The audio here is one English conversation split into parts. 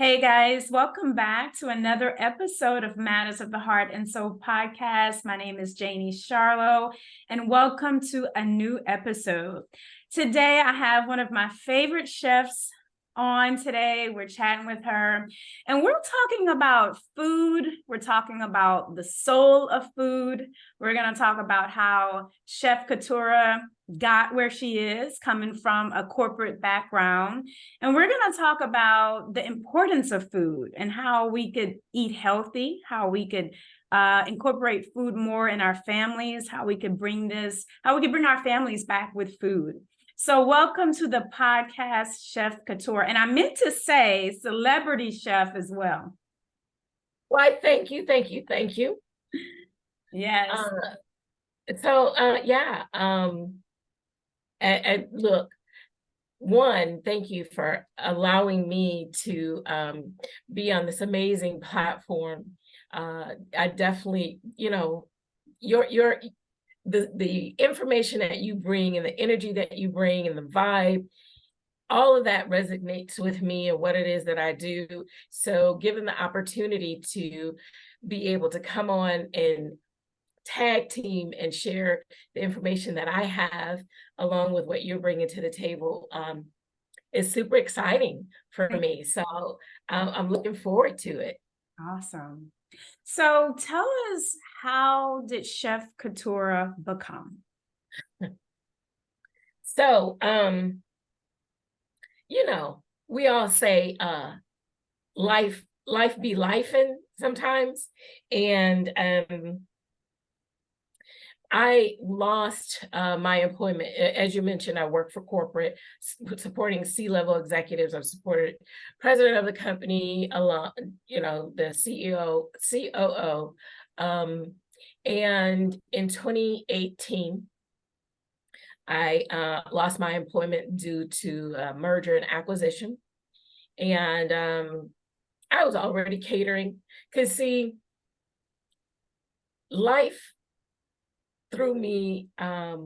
Hey guys, welcome back to another episode of Matters of the Heart and Soul podcast. My name is Janie Charlo, and welcome to a new episode. Today, I have one of my favorite chefs on today. We're chatting with her, and we're talking about food. We're talking about the soul of food. We're going to talk about how Chef Kitura got where she is, coming from a corporate background. And we're going to talk about the importance of food and how we could eat healthy, how we could incorporate food more in our families, how we could bring our families back with food. So welcome to the podcast, Chef Kitura. And I meant to say celebrity chef as well. Why, thank you. Yes. And look, one, thank you for allowing me to be on this amazing platform. I definitely, the information that you bring and the energy that you bring and the vibe, all of that resonates with me and what it is that I do. So given the opportunity to be able to come on and tag team and share the information that I have along with what you're bringing to the table is super exciting for me. So I'm looking forward to it. Awesome. So tell us, how did Chef Kitura become? So, we all say life be lifing sometimes. And I lost my employment. As you mentioned, I work for corporate, supporting C-level executives. I've supported president of the company, along, the CEO, COO. And in 2018, I lost my employment due to merger and acquisition. And I was already catering, because see, life threw me a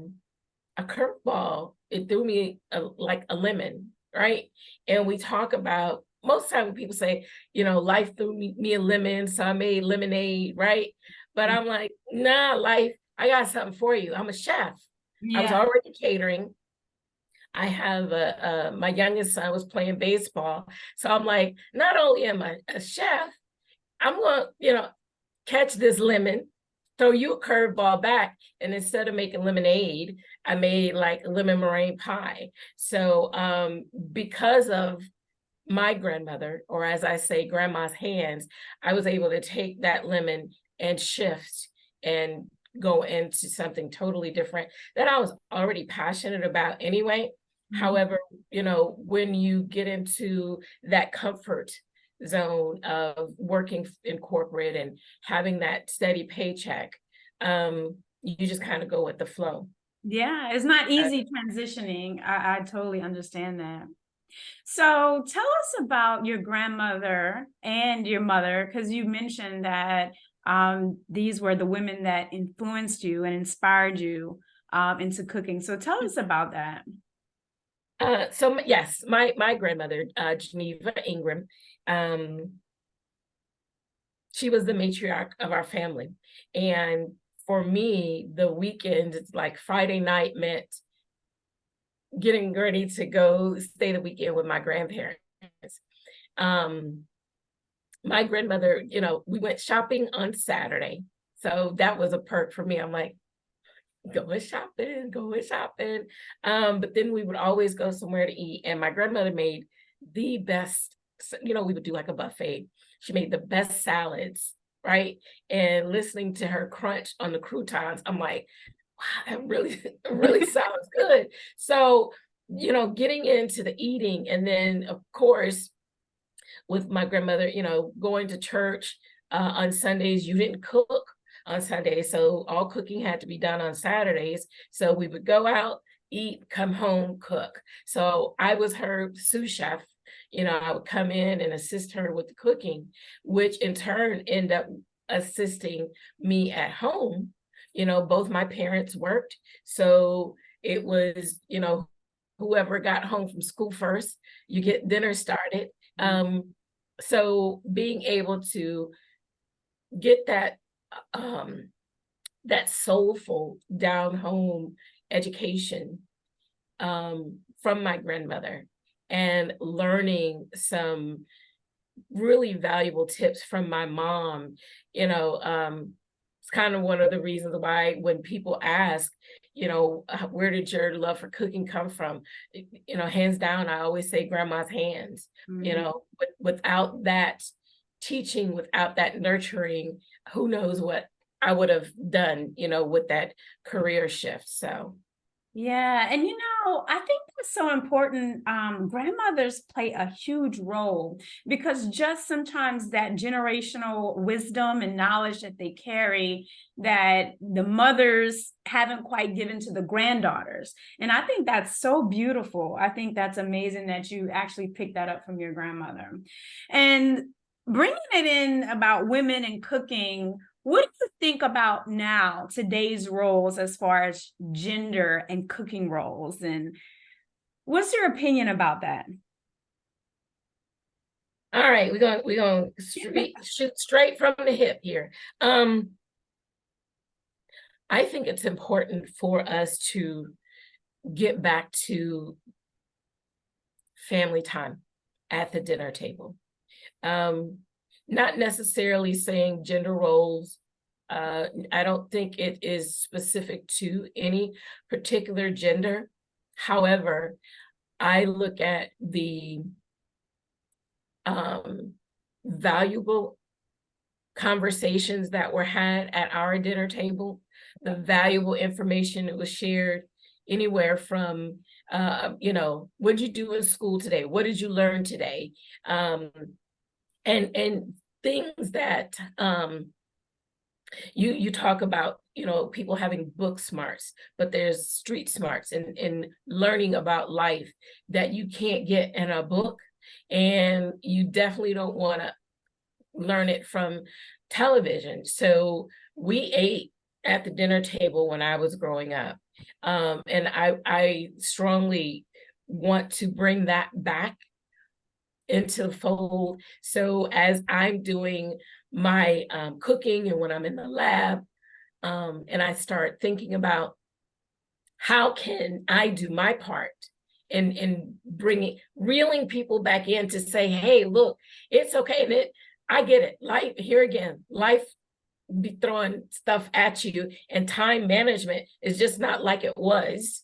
curveball. It threw me like a lemon, right? And we talk about, most of the time when people say, life threw me a lemon, so I made lemonade, right? But I'm like, nah, life, I got something for you. I'm a chef. Yeah. I was already catering. I have my youngest son was playing baseball. So I'm like, not only am I a chef, I'm going to, catch this lemon, throw you a curveball back. And instead of making lemonade, I made like a lemon meringue pie. So because of my grandmother, or as I say, grandma's hands, I was able to take that lemon and shift and go into something totally different that I was already passionate about anyway. Mm-hmm. However, when you get into that comfort zone of working in corporate and having that steady paycheck, you just kind of go with the flow. Yeah, it's not easy transitioning. I totally understand that. So tell us about your grandmother and your mother, because you mentioned that these were the women that influenced you and inspired you into cooking. So tell us about that. So yes, my grandmother, Geneva Ingram, she was the matriarch of our family. And for me, the weekend, it's like Friday night meant getting ready to go stay the weekend with my grandparents. My grandmother, we went shopping on Saturday. So that was a perk for me. I'm like, going shopping. But then we would always go somewhere to eat. And my grandmother made the best, we would do like a buffet. She made the best salads, right? And listening to her crunch on the croutons, I'm like, wow, that really sounds good. So, getting into the eating. And then of course, with my grandmother, going to church on Sundays, you didn't cook on Sundays. So all cooking had to be done on Saturdays. So we would go out, eat, come home, cook. So I was her sous chef. I would come in and assist her with the cooking, which in turn ended up assisting me at home. Both my parents worked. So it was, whoever got home from school first, you get dinner started. So being able to get um, that soulful down home education from my grandmother, and learning some really valuable tips from my mom, you know, it's kind of one of the reasons why when people ask, where did your love for cooking come from? Hands down, I always say grandma's hands. Mhm. Without that teaching, without that nurturing, who knows what I would have done, with that career shift. So, Yeah, and I think that's so important. Grandmothers play a huge role because just sometimes that generational wisdom and knowledge that they carry that the mothers haven't quite given to the granddaughters. And I think that's so beautiful. I think that's amazing that you actually picked that up from your grandmother. And bringing it in about women and cooking, what do you think about now, today's roles as far as gender and cooking roles? And what's your opinion about that? all right, we're gonna shoot straight from the hip here. I think it's important for us to get back to family time at the dinner table. Not necessarily saying gender roles. I don't think it is specific to any particular gender. However, I look at the valuable conversations that were had at our dinner table, the valuable information that was shared, anywhere from, what did you do in school today? What did you learn today? And things that you talk about, people having book smarts, but there's street smarts and learning about life that you can't get in a book, and you definitely don't want to learn it from television. So we ate at the dinner table when I was growing up. And I strongly want to bring that back into the fold. So as I'm doing my cooking, and when I'm in the lab, and I start thinking about how can I do my part in reeling people back in to say, hey, look, it's okay. And I get it. Life, here again, life be throwing stuff at you, and time management is just not like it was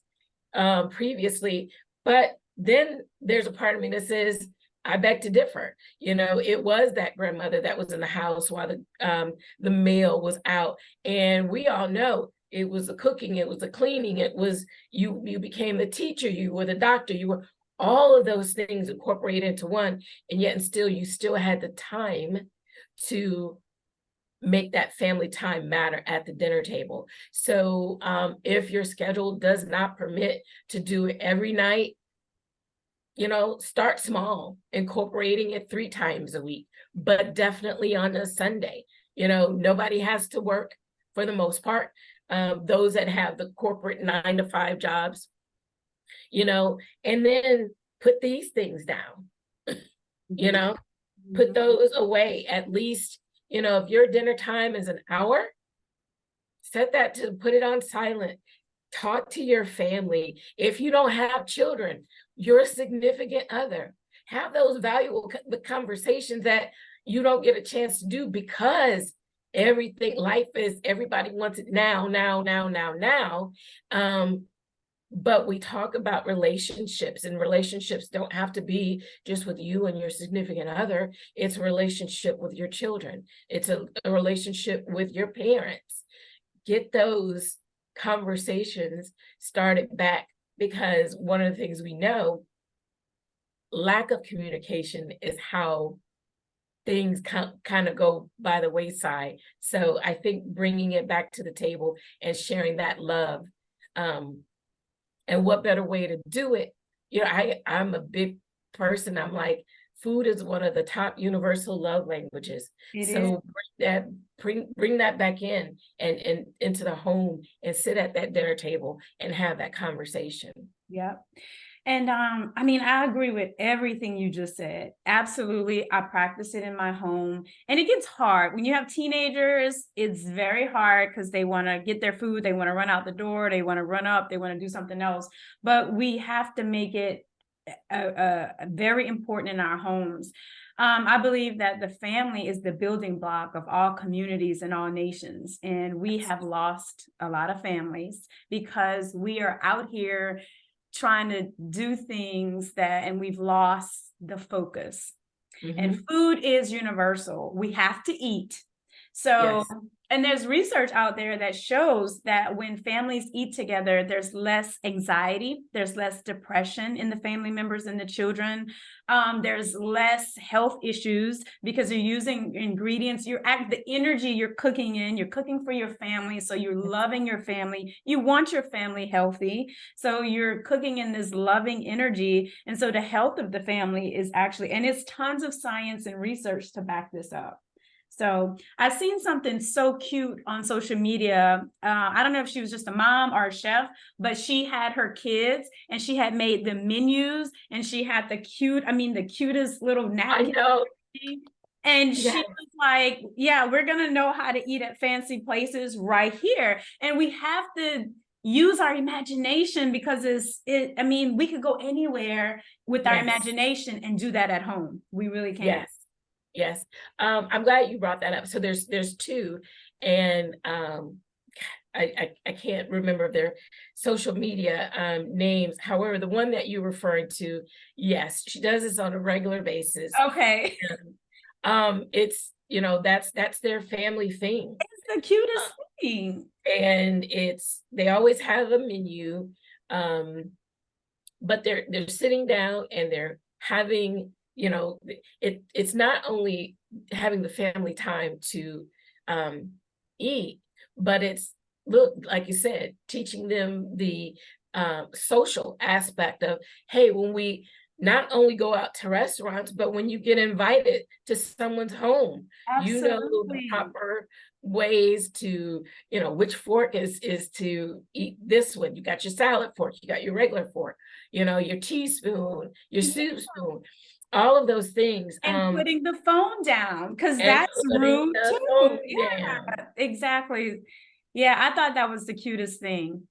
previously. But then there's a part of me that says, I beg to differ. It was that grandmother that was in the house while the male was out. And we all know it was the cooking, it was the cleaning, it was you became the teacher, you were the doctor, you were all of those things incorporated into one. And yet and still, you still had the time to make that family time matter at the dinner table. So if your schedule does not permit to do it every night, start small, incorporating it 3 times a week, but definitely on a Sunday. Nobody has to work for the most part. Those that have the corporate 9-to-5 jobs, and then put these things down, put those away. At least, if your dinner time is an hour, set that to put it on silent. Talk to your family. If you don't have children, your significant other, have those valuable conversations that you don't get a chance to do because everybody wants it now. But we talk about relationships, and relationships don't have to be just with you and your significant other. It's a relationship with your children. It's a relationship with your parents. Get those conversations started back, because one of the things we know, lack of communication is how things kind of go by the wayside. So I think bringing it back to the table and sharing that love, and what better way to do it? I'm a big person. I'm like, food is one of the top universal love languages. It is. So bring that back in and into the home, and sit at that dinner table and have that conversation. Yep. And I mean, I agree with everything you just said. Absolutely. I practice it in my home. And it gets hard. When you have teenagers, it's very hard because they want to get their food, they want to run out the door, they want to run up, they want to do something else. But we have to make it very important in our homes. I believe that the family is the building block of all communities and all nations. And we have lost a lot of families because we are out here trying to do things and we've lost the focus. And food is universal. We have to eat. So, Yes. and there's research out there that shows that when families eat together, there's less anxiety, there's less depression in the family members and the children. There's less health issues because you're using ingredients. The energy you're cooking in, you're cooking for your family, so you're loving your family. You want your family healthy, so you're cooking in this loving energy, and so the health of the family is actually, and it's tons of science and research to back this up. So I've seen something so cute on social media. I don't know if she was just a mom or a chef, but she had her kids and she had made the menus and she had the cutest little I napkin. know. And she Yes. was like, yeah, we're going to know how to eat at fancy places right here. And we have to use our imagination because we could go anywhere with our Yes. imagination and do that at home. We really can. Yes. Yes. I'm glad you brought that up. So there's two, and I can't remember their social media names. However, the one that you're referring to, yes, she does this on a regular basis. Okay. It's, that's their family thing. It's the cutest thing. And they always have a menu, but they're sitting down and they're having, it's not only having the family time to eat, but it's, look, like you said, teaching them the social aspect of, hey, when we not only go out to restaurants, but when you get invited to someone's home, the Absolutely. proper ways to, which fork is to eat this one. You got your salad fork, you got your regular fork, your teaspoon, your soup spoon, all of those things. And putting the phone down, because And that's putting rude the too. phone down. Yeah, exactly. Yeah, I thought that was the cutest thing.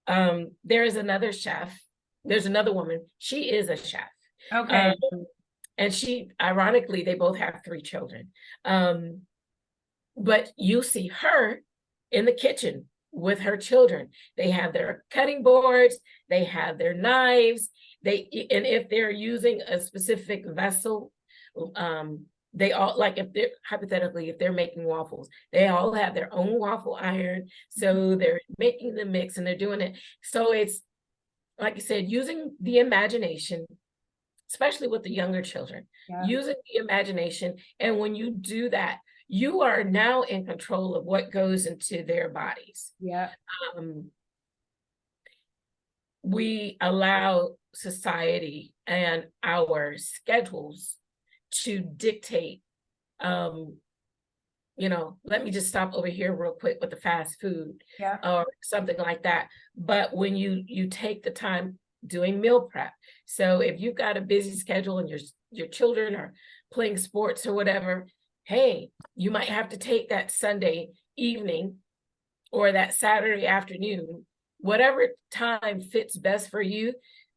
There is another chef. There's another woman. She is a chef. Okay. And she, ironically, they both have 3 children. But you see her in the kitchen with her children. They have their cutting boards, they have their knives, and if they're using a specific vessel, they all, like, if they're hypothetically, if they're making waffles, they all have their own waffle iron. So they're making the mix and they're doing it. So it's, like I said, using the imagination, especially with the younger children, using the imagination. And when you do that, you are now in control of what goes into their bodies. Yeah. We allow society and our schedules to dictate, let me just stop over here real quick with the fast food, or something like that. But when you take the time doing meal prep, so if you've got a busy schedule and your children are playing sports or whatever, hey, you might have to take that Sunday evening or that Saturday afternoon, whatever time fits best for you,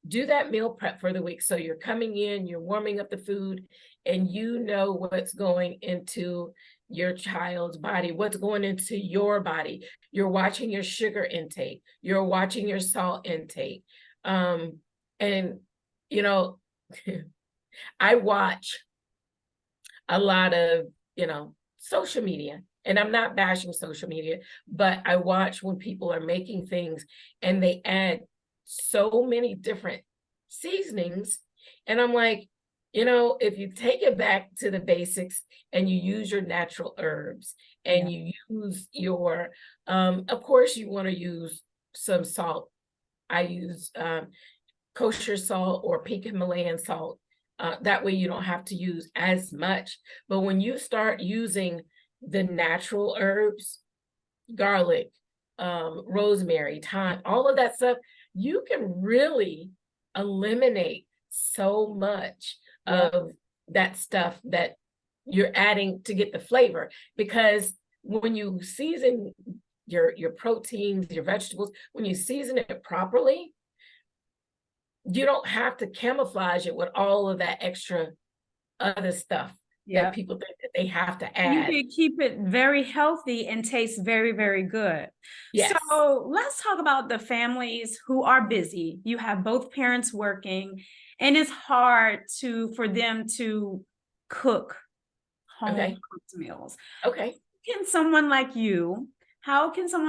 do that meal prep for the week. So you're coming in, you're warming up the food, and you know what's going into your child's body, what's going into your body. You're watching your sugar intake, you're watching your salt intake. And, I watch a lot of, social media, and I'm not bashing social media, but I watch when people are making things and they add so many different seasonings. And I'm like, if you take it back to the basics and you use your natural herbs and you use your, of course, you want to use some salt. I use kosher salt or pink Himalayan salt. That way you don't have to use as much. But when you start using the natural herbs, garlic, rosemary, thyme, all of that stuff, you can really eliminate so much of that stuff that you're adding to get the flavor. Because when you season your proteins, your vegetables, when you season it properly, you don't have to camouflage it with all of that extra other stuff that people think that they have to You add. can keep it very healthy and taste very, very good. Yes. So let's talk about the families who are busy. You have both parents working, and it's hard for them to cook home cooked meals. Okay. How can someone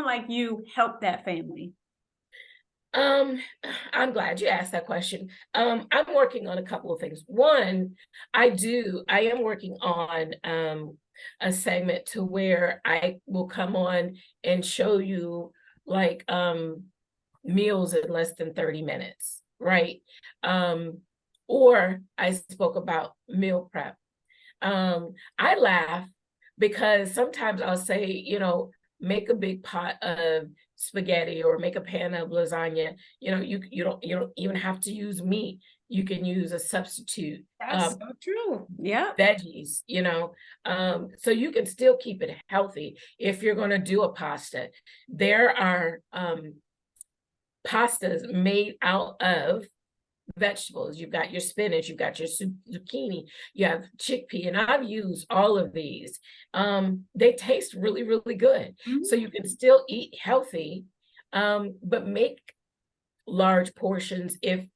like you help that family? I'm glad you asked that question. I'm working on a couple of things. One, I am working on a segment to where I will come on and show you like meals in less than 30 minutes, right? Or I spoke about meal prep. I laugh because sometimes I'll say, make a big pot of spaghetti or make a pan of lasagna. You don't even have to use meat. You can use a substitute. That's so true. Yeah. Veggies, so you can still keep it healthy if you're going to do a pasta. There are pastas made out of vegetables. You've got your spinach, you've got your zucchini, you have chickpea, and I've used all of these. They taste really, really good. So you can still eat healthy, but make large portions if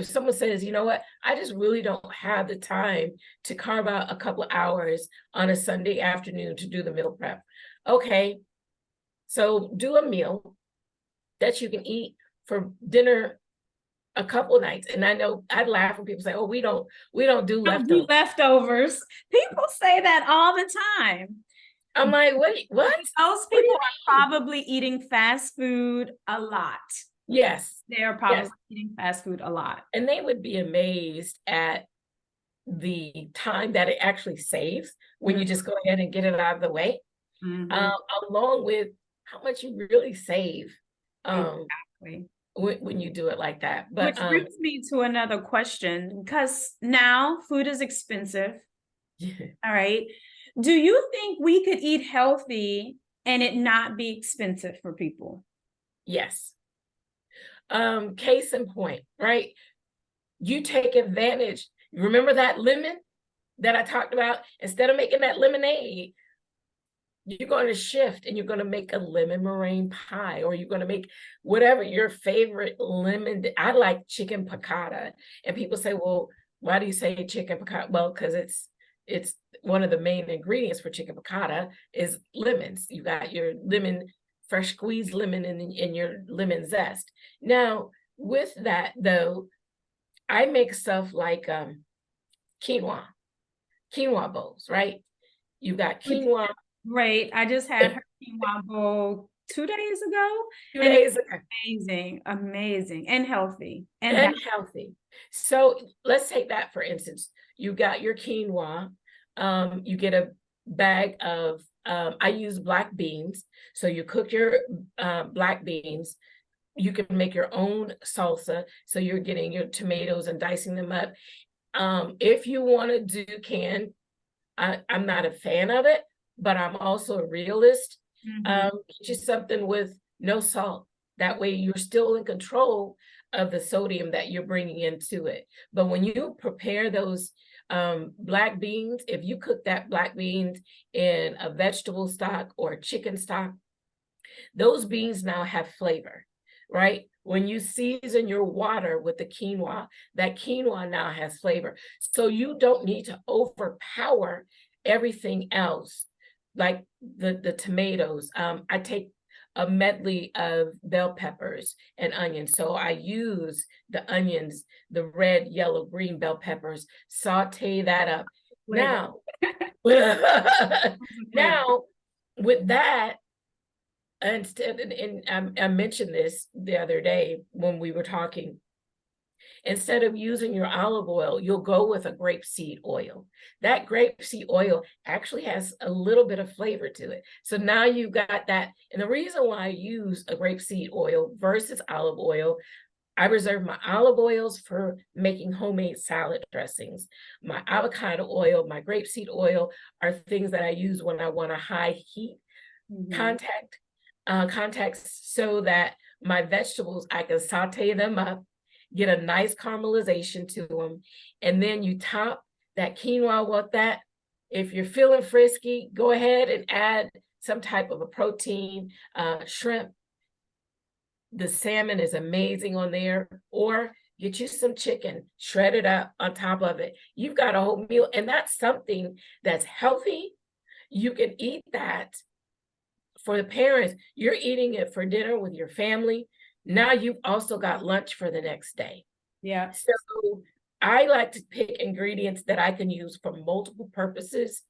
someone says, you know what, I just really don't have the time to carve out a couple of hours on a Sunday afternoon to do the meal prep. Okay, so do a meal that you can eat for dinner a couple nights. And I know I'd laugh when people say, "Oh, we don't do leftovers." People say that all the time. I'm like, wait, what? Those people are probably eating fast food a lot. Yes. They are probably eating fast food a lot. And they would be amazed at the time that it actually saves when you just go ahead and get it out of the way, along with how much you really save. Exactly. When you do it like that. But which brings me to another question, because now food is expensive. All right. Do you think we could eat healthy and it not be expensive for people? Yes. Case in point, right? You take advantage. Remember that lemon that I talked about? Instead of making that lemonade, you're going to shift and you're going to make a lemon meringue pie, or you're going to make whatever your favorite lemon. I like chicken piccata. And people say, well, why do you say chicken piccata? Well, because it's one of the main ingredients for chicken piccata is lemons. You got your lemon, fresh squeezed lemon in your lemon zest. Now, with that though, I make stuff like quinoa bowls, right? You got quinoa. Great. I just had her quinoa bowl 2 days ago. 2 days ago. Amazing, and healthy. And healthy. So let's take that for instance. You got your quinoa. You get a bag of, I use black beans. So you cook your black beans. You can make your own salsa. So you're getting your tomatoes and dicing them up. If you want to do canned, I'm not a fan of it, but I'm also a realist. Get you something with no salt. That way you're still in control of the sodium that you're bringing into it. But when you prepare those black beans, if you cook that black beans in a vegetable stock or chicken stock, those beans now have flavor, right? When you season your water with the quinoa, that quinoa now has flavor. So you don't need to overpower everything else, like the tomatoes. I take a medley of bell peppers and onions. So I use the onions, the red, yellow, green bell peppers, saute that up. Now, now with that, and I mentioned this the other day when we were talking, instead of using your olive oil, you'll go with a grapeseed oil. That grapeseed oil actually has a little bit of flavor to it. So now you've got that. And the reason why I use a grapeseed oil versus olive oil, I reserve my olive oils for making homemade salad dressings. My avocado oil, my grapeseed oil are things that I use when I want a high heat Mhm. contacts so that my vegetables, I can saute them up, get a nice caramelization to them, and then you top that quinoa with that. If you're feeling frisky, go ahead and add some type of a protein, shrimp. The salmon is amazing on there, or get you some chicken, shred it up on top of it. You've got a whole meal, and that's something that's healthy. You can eat that for the parents. You're eating it for dinner with your family. Now you've also got lunch for the next day. Yeah. So I like to pick ingredients that I can use for multiple purposes.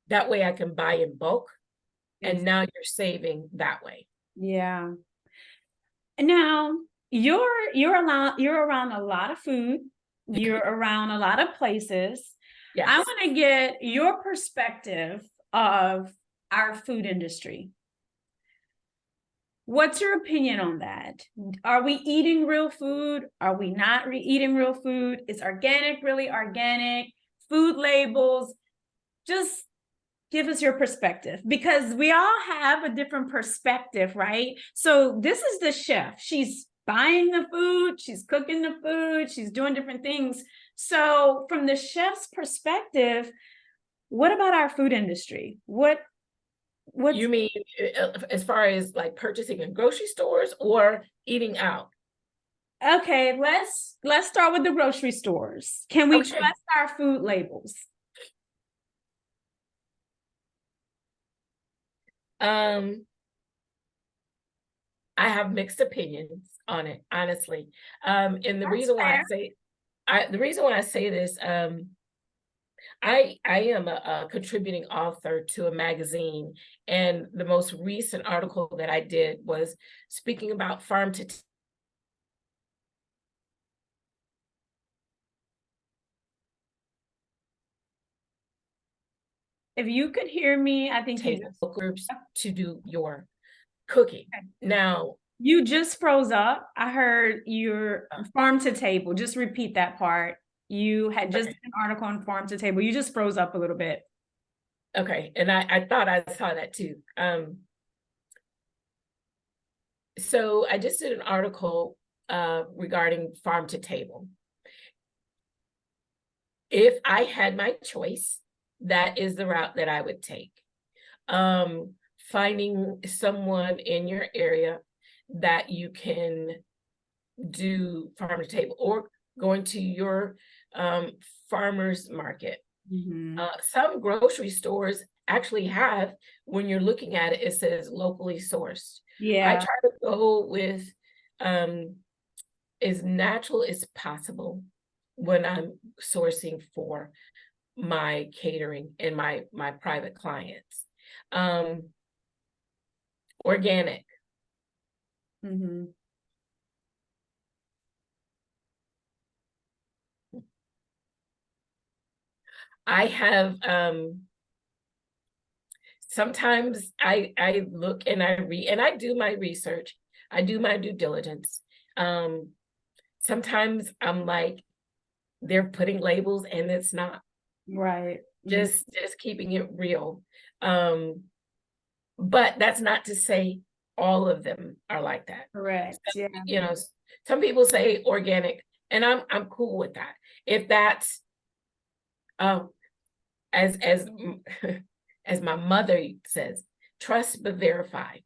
That way I can buy in bulk, and now you're saving that way. Yeah. Now, you're around a lot of food. You're around a lot of places. I Yes. want to get your perspective of our food industry. What's your opinion on that? Are we eating real food? Are we not eating real food? Is organic really organic? Food labels, just give us your perspective, because we all have a different perspective, right? So this is the chef. She's buying the food, she's cooking the food, she's doing different things. So from the chef's perspective, what about our food industry? What's You mean as far as like purchasing in grocery stores or eating out? okay, let's start with the grocery stores. Can we Okay. trust our food labels? I have mixed opinions on it, honestly. And the That's reason why fair. the reason why I say this, I am a contributing author to a magazine, and the most recent article that I did was speaking about farm to If you could hear me, I think table groups to do your cooking. Now, you just froze up. I heard your farm to table. Just repeat that part. You had just okay, did an article on farm to table. You just froze up a little bit. okay, and I thought I saw that too. So I just did an article regarding farm to table. If I had my choice, that is the route that I would take. Finding someone in your area that you can do farm to table, or going to your farmer's market. Mm-hmm. Some grocery stores actually have, when you're looking at it, it says locally sourced. I Yeah. try to go with as natural as possible when I'm sourcing for my catering and my private clients. Organic. Mm-hmm. I have sometimes I look and I read and I do my research. I do my due diligence. Sometimes I'm like, they're putting labels and it's not. Right. Just keeping it real. But that's not to say all of them are like that. Correct. So, Yeah. you know, some people say organic, and I'm cool with that. If that's um as as my mother says, trust but verify,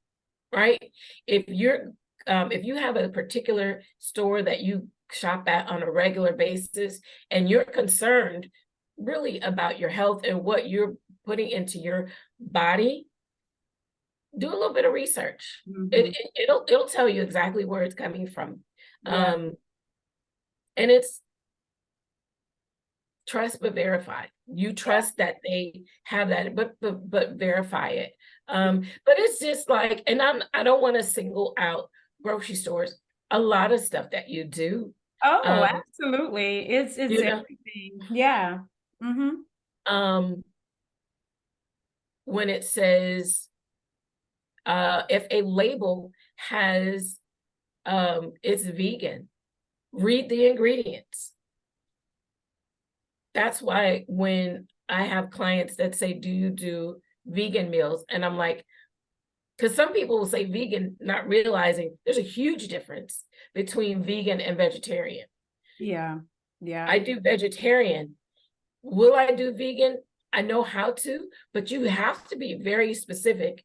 right? If you're if you have a particular store that you shop at on a regular basis and you're concerned really about your health and what you're putting into your body, do a little bit of research. Mm-hmm. It'll tell you exactly where it's coming from. Yeah. And it's trust but verify. You trust that they have that, but verify it. But it's just like, and I don't want to single out grocery stores. A lot of stuff that you do, Oh, um, absolutely. It's you know, everything. Yeah. Mm-hmm. um, when it says if a label has it's vegan, read the ingredients. That's why when I have clients that say, do you do vegan meals? And I'm like, because some people will say vegan, not realizing there's a huge difference between vegan and vegetarian. Yeah. Yeah. I do vegetarian. Will I do vegan? I know how to, but you have to be very specific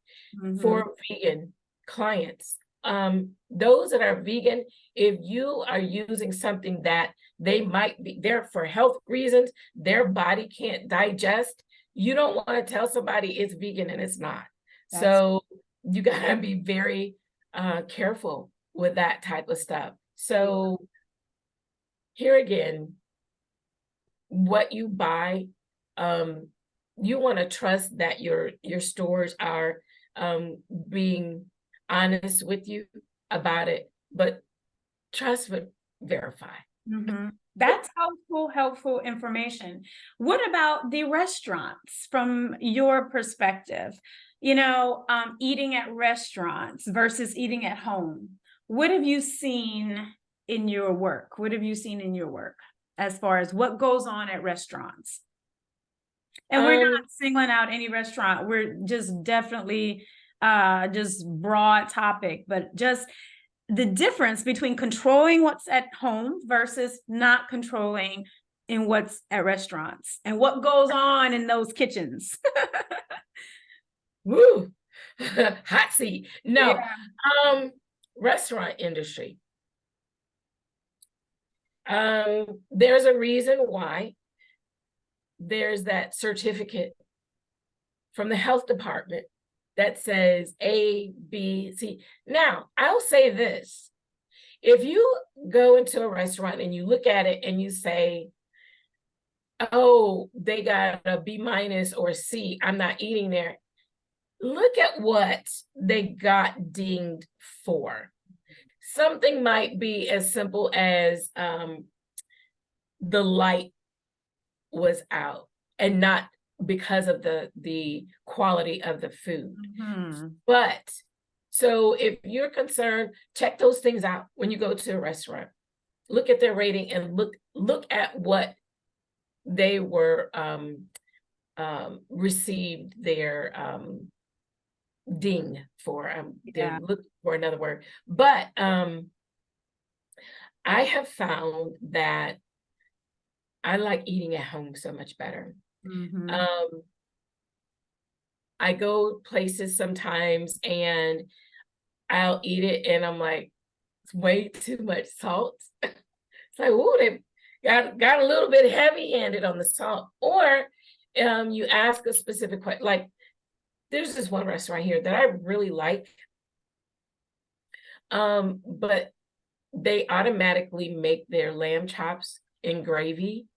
for vegan clients. Those that are vegan, if you are using something that they might be there for health reasons, their body can't digest, you don't want to tell somebody it's vegan and it's not. That's So you gotta be very careful with that type of stuff. So here again, what you buy, you want to trust that your stores are being honest with you about it, but trust but verify. That's helpful information. What about the restaurants from your perspective? Eating at restaurants versus eating at home. What have you seen in your work? What have you seen in your work as far as what goes on at restaurants? And we're not singling out any restaurant. We're just definitely just broad topic, but just the difference between controlling what's at home versus not controlling in what's at restaurants and what goes on in those kitchens. Woo, hot seat. No, Yeah. Restaurant industry. There's a reason why there's that certificate from the health department that says A, B, C. Now, I'll say this. If you go into a restaurant and you look at it and you say, oh, they got a B minus or C, I'm not eating there. Look at what they got dinged for. Something might be as simple as the light was out and not because of the quality of the food. But so if you're concerned, check those things out when you go to a restaurant. Look at their rating and look at what they were received their ding for. They're looking for another word. But I have found that I like eating at home so much better. I go places sometimes and I'll eat it and I'm like, it's way too much salt. It's like, oh, they got a little bit heavy-handed on the salt. Or you ask a specific question, like there's this one restaurant here that I really like, but they automatically make their lamb chops in gravy.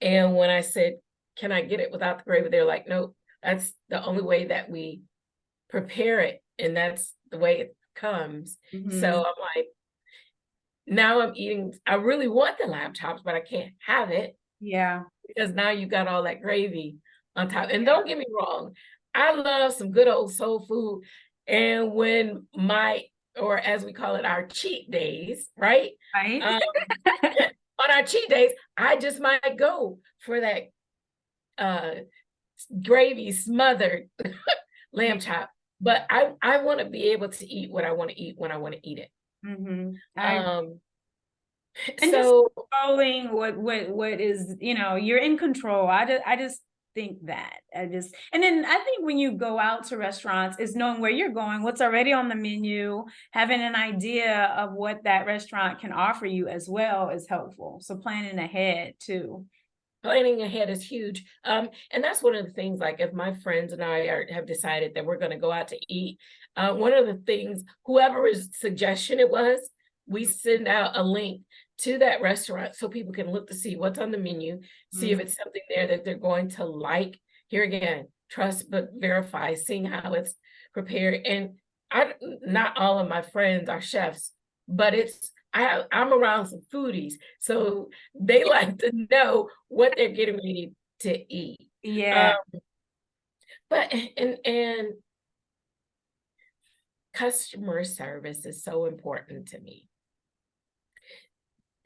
And when I said, can I get it without the gravy? They're like, nope, that's the only way that we prepare it. And that's the way it comes. So I'm like, now I'm eating, I really want the lamb chops, but I can't have it. Yeah. Because now you got all that gravy on top. And don't get me wrong, I love some good old soul food. And when or as we call it, our cheat days, right? Right. On our cheat days, I just might go for that gravy smothered lamb chop. But I want to be able to eat what I want to eat when I want to eat it. And so just controlling what is, you're in control. I just think that and then I think when you go out to restaurants is knowing where you're going, what's already on the menu, having an idea of what that restaurant can offer you as well is helpful. So planning ahead too. Planning ahead is huge. And that's one of the things, like if my friends and I have decided that we're going to go out to eat, one of the things, whoever's suggestion it was, we send out a link to that restaurant so people can look to see what's on the menu, see if it's something there that they're going to like. Here again, trust but verify, seeing how it's prepared. And not all of my friends are chefs, but I'm around some foodies, so they like to know what they're getting ready to eat. Yeah. But and customer service is so important to me.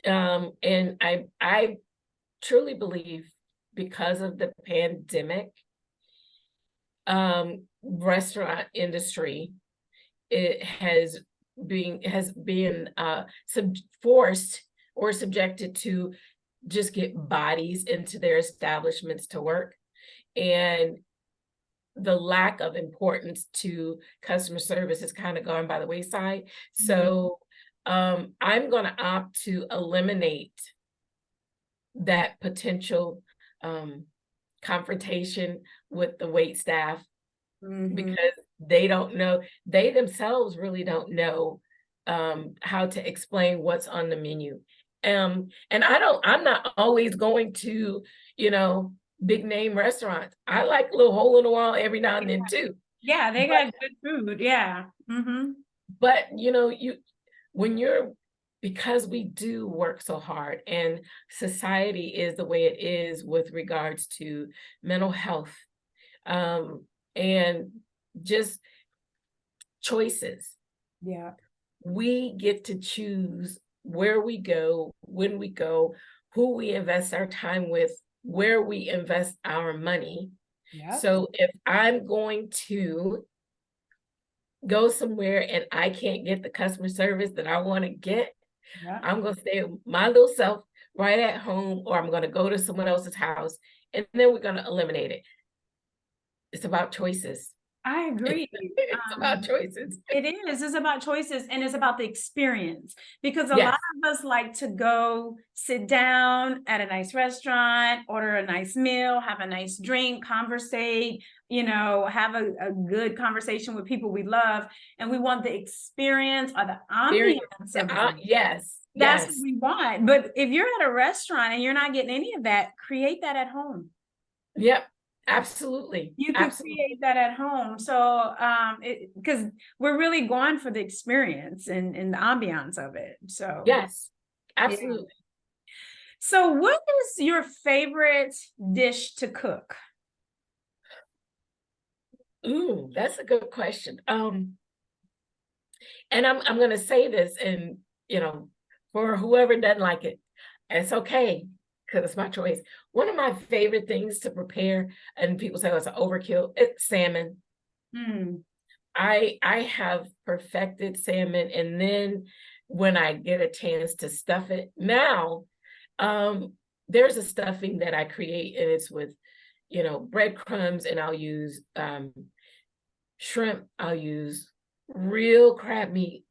And I truly believe because of the pandemic, restaurant industry, it has been forced or subjected to just get bodies into their establishments to work. And the lack of importance to customer service has kind of gone by the wayside. So I'm going to opt to eliminate that potential confrontation with the wait staff because they don't know, they themselves really don't know how to explain what's on the menu. And I'm not always going to, big name restaurants. I like a little hole in the wall every now and then too. Yeah, they got good food. Yeah. But because we do work so hard and society is the way it is with regards to mental health, and just choices. Yeah. We get to choose where we go, when we go, who we invest our time with, where we invest our money. Yeah. So if I'm going to go somewhere and I can't get the customer service that I want to get, I'm going to stay my little self right at home, or I'm going to go to someone else's house, and then we're going to eliminate it. It's about choices. I agree. It's about choices. It is. It's about choices, and it's about the experience, because a Yes. lot of us like to go sit down at a nice restaurant, order a nice meal, have a nice drink, conversate, have a good conversation with people we love. And we want the experience or the ambiance of it. Yes. That's what we want. But if you're at a restaurant and you're not getting any of that, create that at home. Yep. Absolutely. You can create that at home. So because we're really going for the experience and the ambiance of it. So yes, absolutely. Yeah. So what is your favorite dish to cook? Ooh, that's a good question. And I'm gonna say this, and for whoever doesn't like it, it's okay, because it's my choice. One of my favorite things to prepare, and people say, oh, it's an overkill, it's salmon. I have perfected salmon, and then when I get a chance to stuff it, now there's a stuffing that I create, and it's with breadcrumbs, and I'll use shrimp, I'll use real crab meat,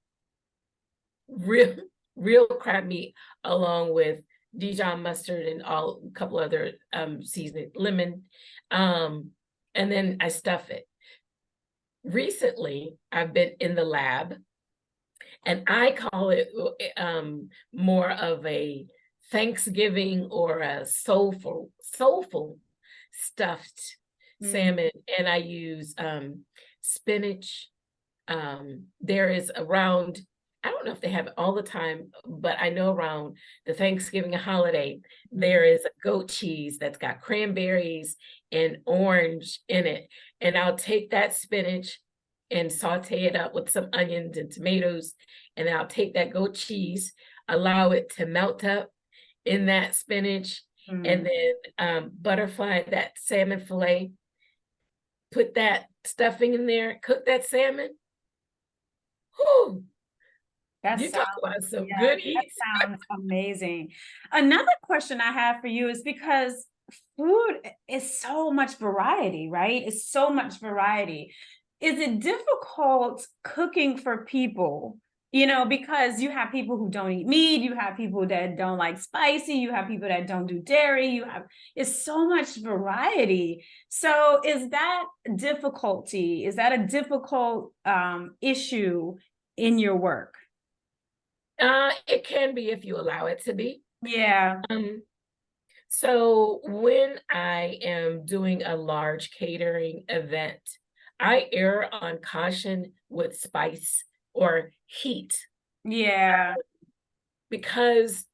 real crab meat, along with Dijon mustard and a couple other seasoning, lemon, and then I stuff it. Recently, I've been in the lab, and I call it more of a Thanksgiving or a soulful stuffed salmon, and I use spinach. There is around, I don't know if they have it all the time, but I know around the Thanksgiving holiday, there is a goat cheese that's got cranberries and orange in it. And I'll take that spinach and saute it up with some onions and tomatoes. And I'll take that goat cheese, allow it to melt up in that spinach, and then butterfly that salmon fillet, put that stuffing in there, cook that salmon. Whew. You talk about some good eats. That sounds amazing. Another question I have for you is, because food is so much variety, right? It's so much variety. Is it difficult cooking for people? Because you have people who don't eat meat, you have people that don't like spicy, you have people that don't do dairy, it's so much variety. So is that difficulty? Is that a difficult issue in your work? It can be if you allow it to be. Yeah. So when I am doing a large catering event, I err on caution with spice or heat. Yeah. Because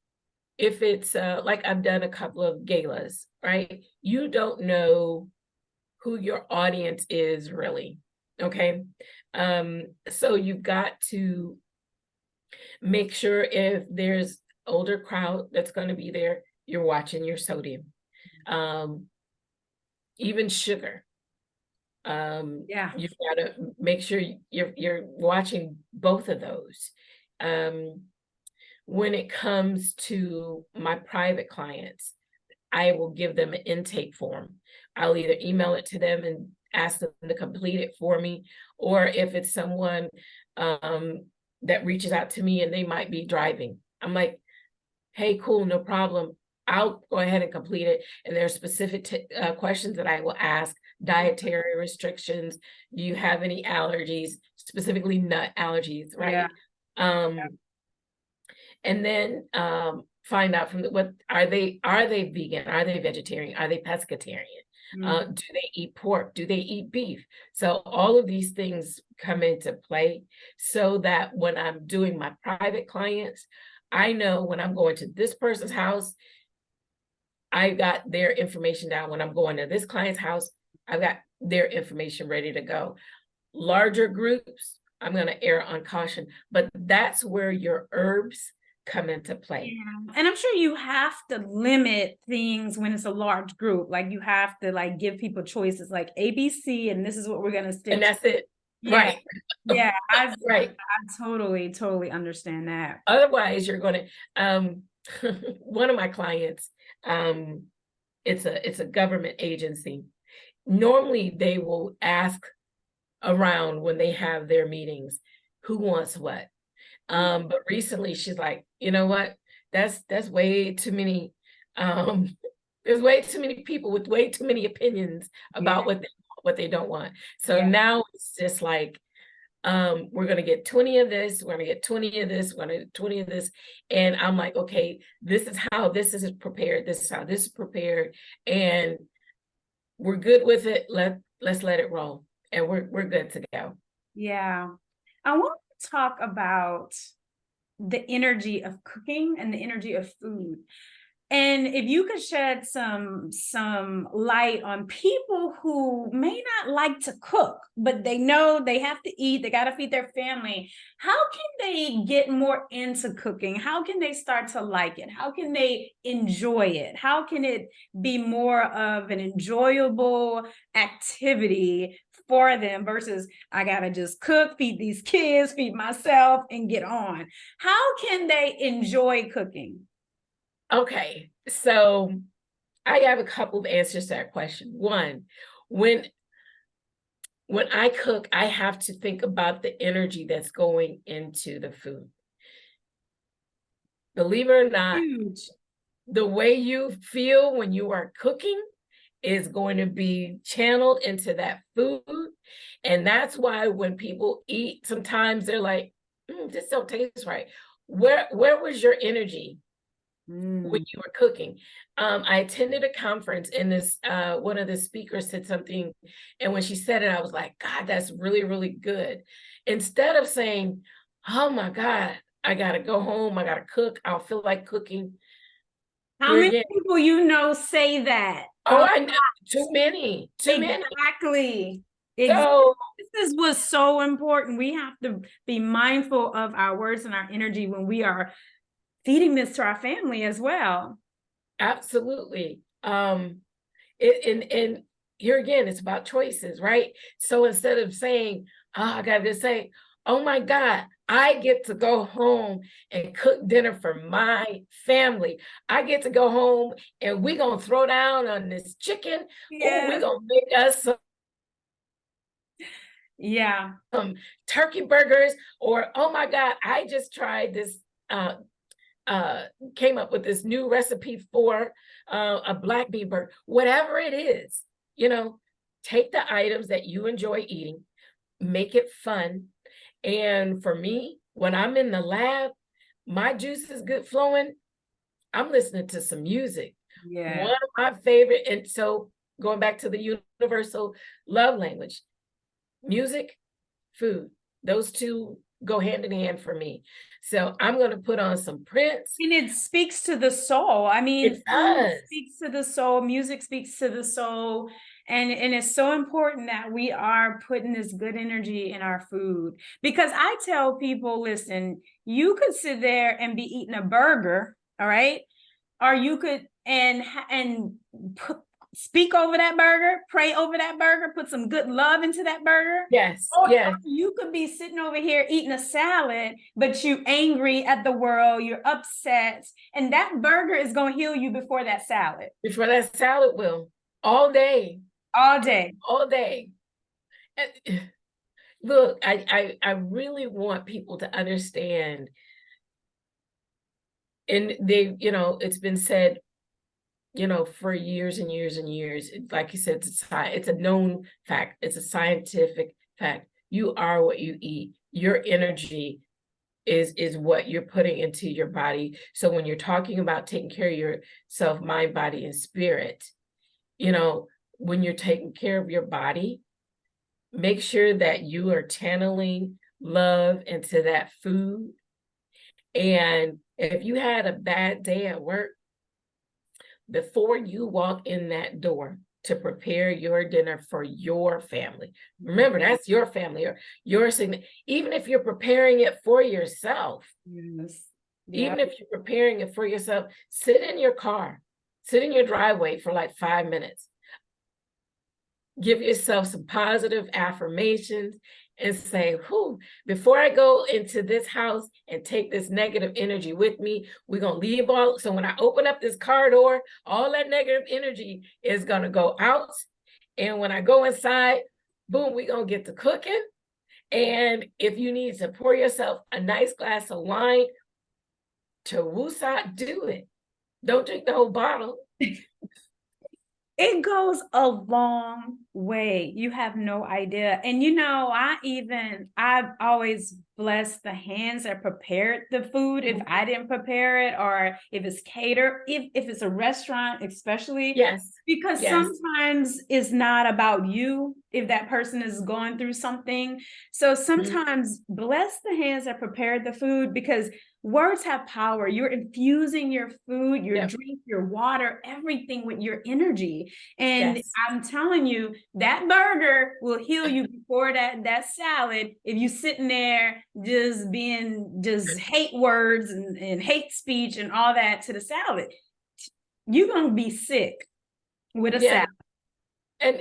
if it's like I've done a couple of galas, right? You don't know who your audience is really, okay? So you've got to make sure if there's older crowd that's going to be there. You're watching your sodium, even sugar. Yeah. You've got to make sure you're watching both of those. When it comes to my private clients, I will give them an intake form. I'll either email it to them and ask them to complete it for me, or if it's someone that reaches out to me and they might be driving, I'm like, hey, cool, no problem. I'll go ahead and complete it. And there are specific questions that I will ask: dietary restrictions. Do you have any allergies, specifically nut allergies, right? Yeah. And then find out from what are they vegan? Are they vegetarian? Are they pescatarian? Do they eat pork? Do they eat beef? So all of these things come into play, so that when I'm doing my private clients, I know when I'm going to this person's house, I got their information down. When I'm going to this client's house, I've got their information ready to go. Larger groups, I'm going to err on caution, but that's where your herbs come into play. Yeah. And I'm sure you have to limit things when it's a large group. Like you have to like give people choices like ABC, and this is what we're going to stick and that's it. Yeah. Right. Yeah. Right. I totally understand that. Otherwise, you're going to, one of my clients, it's a government agency. Normally they will ask around when they have their meetings, who wants what. But recently she's like, you know what? That's way too many. There's way too many people with way too many opinions about what they don't want. So now it's just like, we're gonna get 20 of this, we're gonna get 20 of this, we're gonna get 20 of this. And I'm like, okay, this is how this is prepared, this is how this is prepared, and we're good with it. Let's let it roll. And we're good to go. Yeah. I want to talk about the energy of cooking and the energy of food. And if you could shed some light on people who may not like to cook, but they know they have to eat, they got to feed their family. How can they get more into cooking? How can they start to like it? How can they enjoy it? How can it be more of an enjoyable activity for them versus I got to just cook, feed these kids, feed myself, and get on? How can they enjoy cooking? Okay, so I have a couple of answers to that question. One, when I cook, I have to think about the energy that's going into the food. Believe it or not, Huge. the way you feel when you are cooking is going to be channeled into that food. And that's why when people eat, sometimes they're like, this don't taste right. Where was your energy when you were cooking? I attended a conference, and this one of the speakers said something, and when she said it, I was like, God, that's really, really good. Instead of saying, oh my God, I gotta go home, I gotta cook, I don't feel like cooking. How many people you know say that? Oh, I know. Too many. Exactly. So this was so important. We have to be mindful of our words and our energy when we are feeding this to our family as well. absolutely. And here again, it's about choices, right? So instead of saying, oh, I got to say, oh my God, I get to go home and cook dinner for my family. I get to go home and we're going to throw down on this chicken. Oh, we're going to make us some turkey burgers. Or, oh my God, I just tried this, came up with this new recipe for a black bean burger. Whatever it is, take the items that you enjoy eating, make it fun. And for me, when I'm in the lab, my juice is good flowing, I'm listening to some music. Yeah. One of my favorite, and so going back to the universal love language, music, food, those two go hand in hand for me. So I'm going to put on some Prince. And it speaks to the soul. I mean, it does. Food speaks to the soul, music speaks to the soul. And it's so important that we are putting this good energy in our food. Because I tell people, listen, you could sit there and be eating a burger All right. Or you could speak over that burger, pray over that burger, put some good love into that burger. Yes, Or yes. you could be sitting over here eating a salad, but you angry at the world, you're upset, and that burger is going to heal you before that salad. Before that salad will. All day. All day. All day. And, look, I really want people to understand, and they, it's been said, for years and years and years. Like you said, it's a known fact. It's a scientific fact. You are what you eat. Your energy is what you're putting into your body. So when you're talking about taking care of yourself, mind, body, and spirit, when you're taking care of your body, make sure that you are channeling love into that food. And if you had a bad day at work, before you walk in that door to prepare your dinner for your family, remember, that's your family or your significant. Even if you're preparing it for yourself, yes. Even if you're preparing it for yourself, sit in your car, sit in your driveway for like 5 minutes. Give yourself some positive affirmations and say, before I go into this house and take this negative energy with me, we're going to leave all. So when I open up this car door, all that negative energy is going to go out. And when I go inside, boom, we're going to get to cooking. And if you need to pour yourself a nice glass of wine to woosah, do it. Don't drink the whole bottle. It goes a long way. You have no idea. And I've always blessed the hands that prepared the food if I didn't prepare it, or if it's catered, if it's a restaurant, especially. Yes. Because sometimes it's not about you if that person is going through something. So sometimes bless the hands that prepared the food, because words have power. You're infusing your food, your drink, your water, everything with your energy. And I'm telling you, that burger will heal you before that salad. If you sitting there just hate words and hate speech and all that to the salad, you're gonna be sick with a salad. And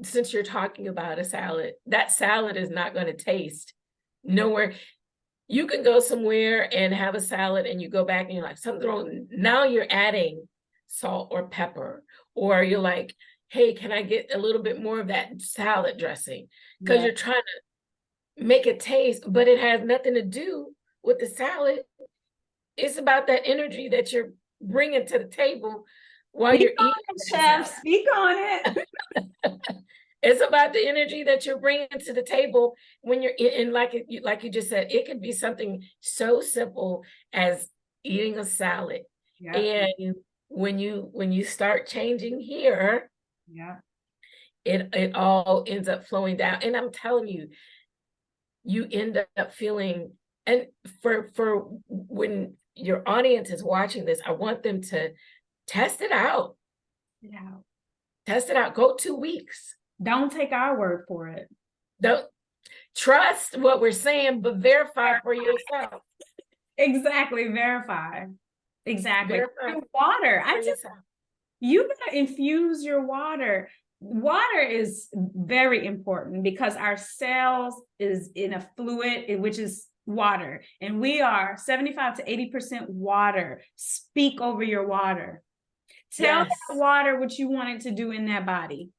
since you're talking about a salad, that salad is not going to taste nowhere. You can go somewhere and have a salad and you go back and you're like, something's wrong. Now you're adding salt or pepper, or you're like, hey, can I get a little bit more of that salad dressing? Because you're trying to make it taste, but it has nothing to do with the salad. It's about that energy that you're bringing to the table while you're eating. Chef, speak on it. It's about the energy that you're bringing to the table when you're in, like you just said, it could be something so simple as eating a salad. And when you start changing here, it all ends up flowing down. And I'm telling you, you end up feeling, and for when your audience is watching this, I want them to test it out. Test it out. Go 2 weeks. Don't take our word for it. Don't trust what we're saying, but verify for yourself. Exactly. Verify. Exactly. Verify your water. You gotta infuse your water. Water is very important because our cells is in a fluid, which is water. And we are 75 to 80% water. Speak over your water. Tell that water what you want it to do in that body.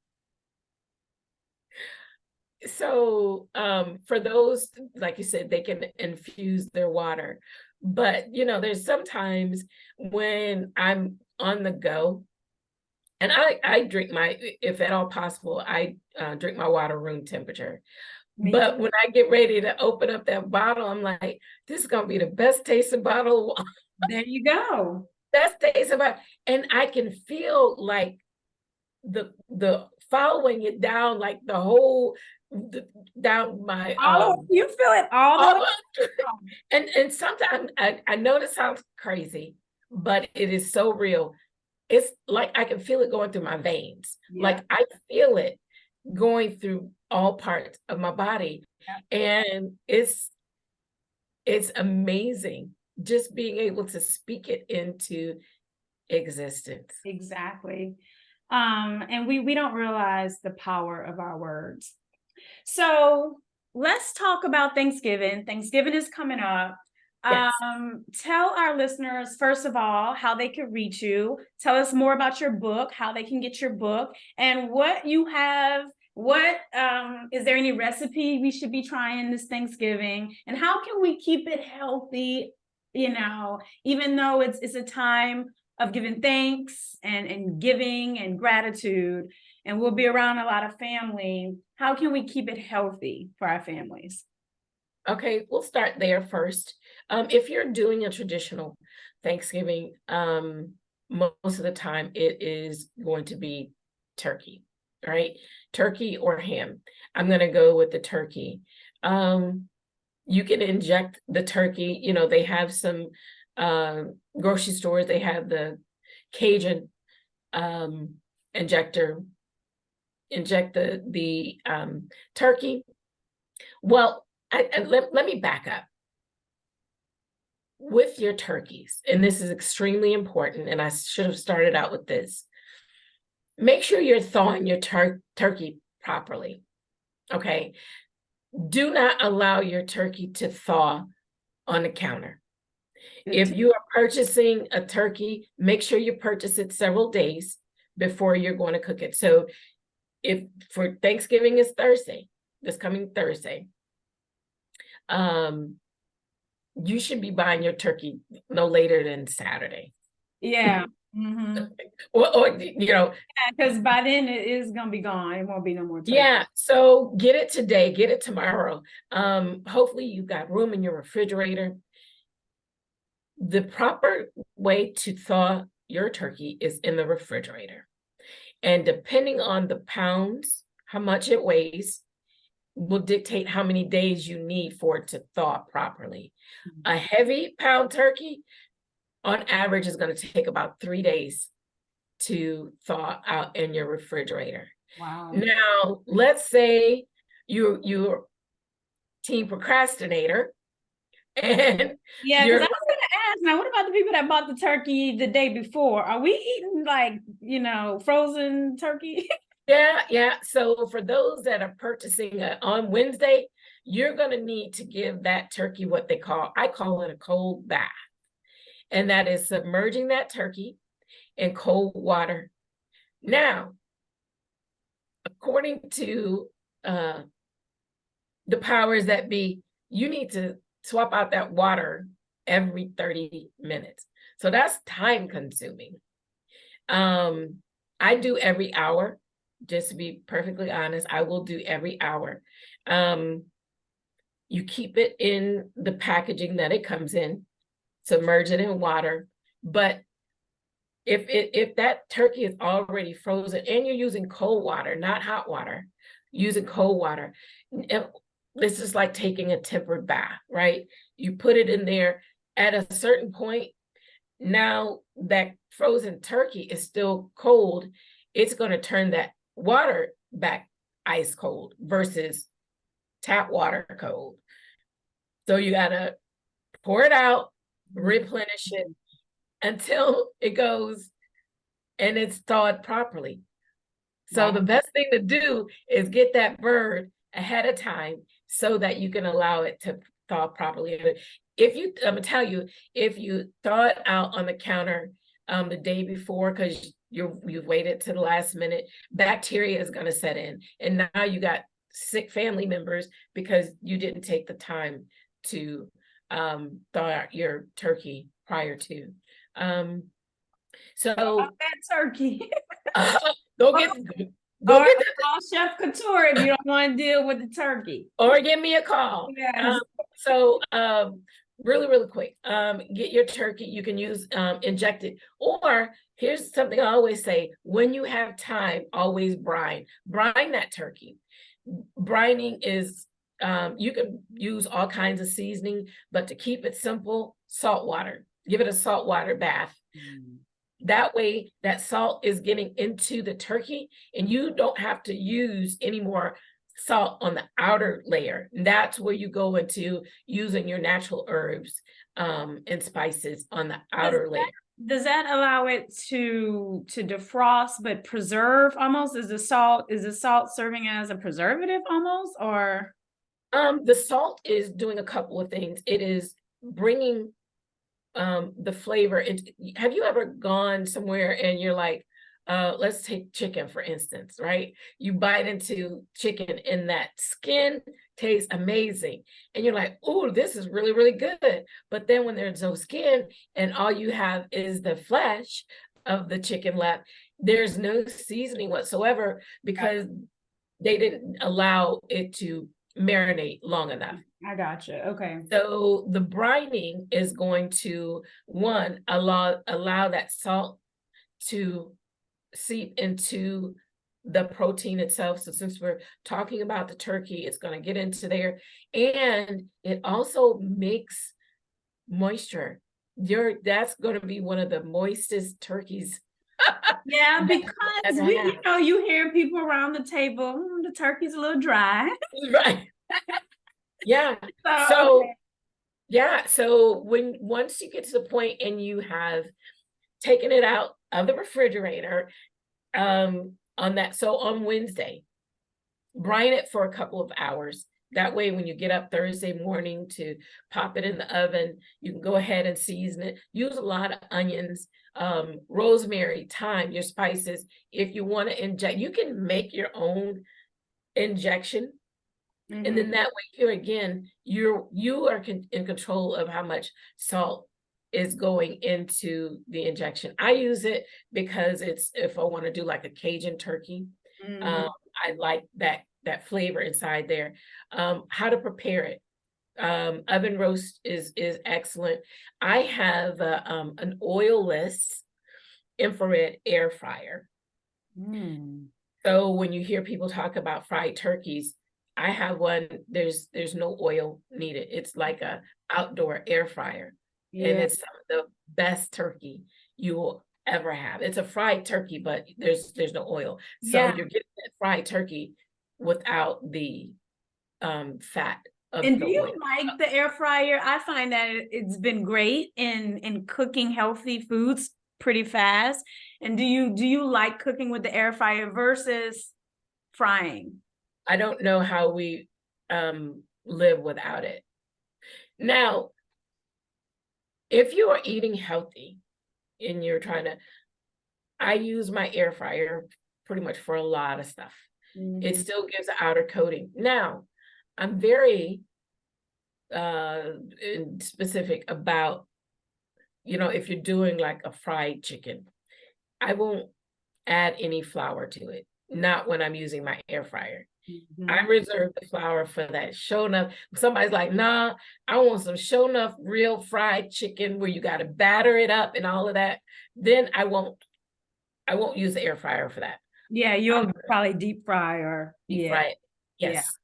So for those, like you said, they can infuse their water. But, there's sometimes when I'm on the go, and I drink if at all possible, I drink my water room temperature. But when I get ready to open up that bottle, I'm like, this is going to be the best tasting bottle. There you go. Best tasting bottle. And I can feel like the following it down, like the whole down my you feel it all and sometimes I know this sounds crazy, but it is so real. It's like I can feel it going through my veins. Like I feel it going through all parts of my body. And it's amazing just being able to speak it into existence. Exactly. And we don't realize the power of our words. So let's talk about Thanksgiving. Thanksgiving is coming up. Yes. Tell our listeners, first of all, how they can reach you. Tell us more about your book, how they can get your book, and what you have. What is there any recipe we should be trying this Thanksgiving? And how can we keep it healthy? You know, even though it's a time of giving thanks and giving and gratitude, and we'll be around a lot of family. How can we keep it healthy for our families? Okay, we'll start there first. If you're doing a traditional Thanksgiving, most of the time it is going to be turkey, right? Turkey or ham. I'm going to go with the turkey. You can inject the turkey. You know, they have some grocery stores, they have the Cajun injector, inject the turkey. Well, let me back up. With your turkeys, and this is extremely important, and I should have started out with this. Make sure you're thawing your turkey properly, okay? Do not allow your turkey to thaw on the counter. If you are purchasing a turkey, make sure you purchase it several days before you're going to cook it. So if for Thanksgiving is Thursday, this coming Thursday, you should be buying your turkey no later than Saturday. Yeah. Mm-hmm. Or you know, Because by then it is gonna be gone. It won't be no more turkey. yeah. So get it today, get it tomorrow. Hopefully you've got room in your refrigerator. The proper way to thaw your turkey is in the refrigerator. And depending on the pounds, how much it weighs, will dictate how many days you need for it to thaw properly. A heavy pound turkey, on average, is going to take about 3 days to thaw out in your refrigerator. Wow. Now, let's say you're team procrastinator, and Yeah, because I was gonna ask now, what about the people that bought the turkey the day before? Are we eating like, frozen turkey? yeah. So for those that are purchasing on Wednesday, you're going to need to give that turkey what I call it a cold bath. And that is submerging that turkey in cold water. Now, according to the powers that be, you need to swap out that water every 30 minutes. So that's time consuming. I do every hour, just to be perfectly honest. I will do every hour. You keep it in the packaging that it comes in, submerge it in water. But if that turkey is already frozen and you're using cold water, not hot water, using cold water, this is like taking a tempered bath, right? You put it in there at a certain point. Now that frozen turkey is still cold, it's going to turn that water back ice cold versus tap water cold. So you got to pour it out, replenish it until it goes and it's thawed properly. So the best thing to do is get that bird ahead of time so that you can allow it to thaw properly. If you, I'm gonna tell you, if you thaw it out on the counter the day before, because you've waited to the last minute, bacteria is gonna set in, and now you got sick family members because you didn't take the time to thaw out your turkey prior to. So that turkey. go get Call Chef Kitura if you don't want to deal with the turkey. Or give me a call. Yes. Really quick, get your turkey. You can use injected, or here's something I always say: when you have time, always brine that turkey. Brining is you can use all kinds of seasoning, but to keep it simple, salt water. Give it a salt water bath. That way, that salt is getting into the turkey, and you don't have to use any more salt on the outer layer. That's where you go into using your natural herbs and spices on the outer layer. Does that allow it to defrost but preserve almost? Is the salt serving as a preservative almost, or? The salt is doing a couple of things. It is bringing the flavor. Have you ever gone somewhere and you're like, let's take chicken, for instance, right? You bite into chicken and that skin tastes amazing. And you're like, oh, this is really, really good. But then when there's no skin and all you have is the flesh of the chicken left, there's no seasoning whatsoever because they didn't allow it to marinate long enough. I gotcha. Okay. So the brining is going to, one, allow that salt to seep into the protein itself. So since we're talking about the turkey, it's going to get into there. And it also makes moisture. That's going to be one of the moistest turkeys. Yeah, because you hear people around the table, the turkey's a little dry. Right. Yeah. So yeah. So once you get to the point and you have taken it out of the refrigerator, on Wednesday, brine it for a couple of hours. That way, when you get up Thursday morning to pop it in the oven, you can go ahead and season it. Use a lot of onions, rosemary, thyme, your spices. If you want to inject, you can make your own injection. Mm-hmm. And then that way, here again, you are in control of how much salt is going into the injection. I use it because it's, if I want to do like a Cajun turkey, I like that flavor inside there. How to prepare it. Oven roast is excellent. I have an oilless infrared air fryer. So when you hear people talk about fried turkeys, I have one, there's no oil needed. It's like a outdoor air fryer. Yeah. And it's some of the best turkey you will ever have. It's a fried turkey, but there's no oil. So you're getting that fried turkey without the fat of and the do you oil. like the air fryer? I find that it's been great in cooking healthy foods pretty fast. And do you like cooking with the air fryer versus frying? I don't know how we live without it. Now, if you are eating healthy and you're trying to, I use my air fryer pretty much for a lot of stuff. It still gives an outer coating. Now, I'm very specific about, if you're doing like a fried chicken, I won't add any flour to it. Not when I'm using my air fryer. I reserve the flour for that show enough. Somebody's like, nah, I want some show enough real fried chicken where you got to batter it up and all of that. Then I won't use the air fryer for that. Yeah, you'll probably deep fry or fry it. Yes.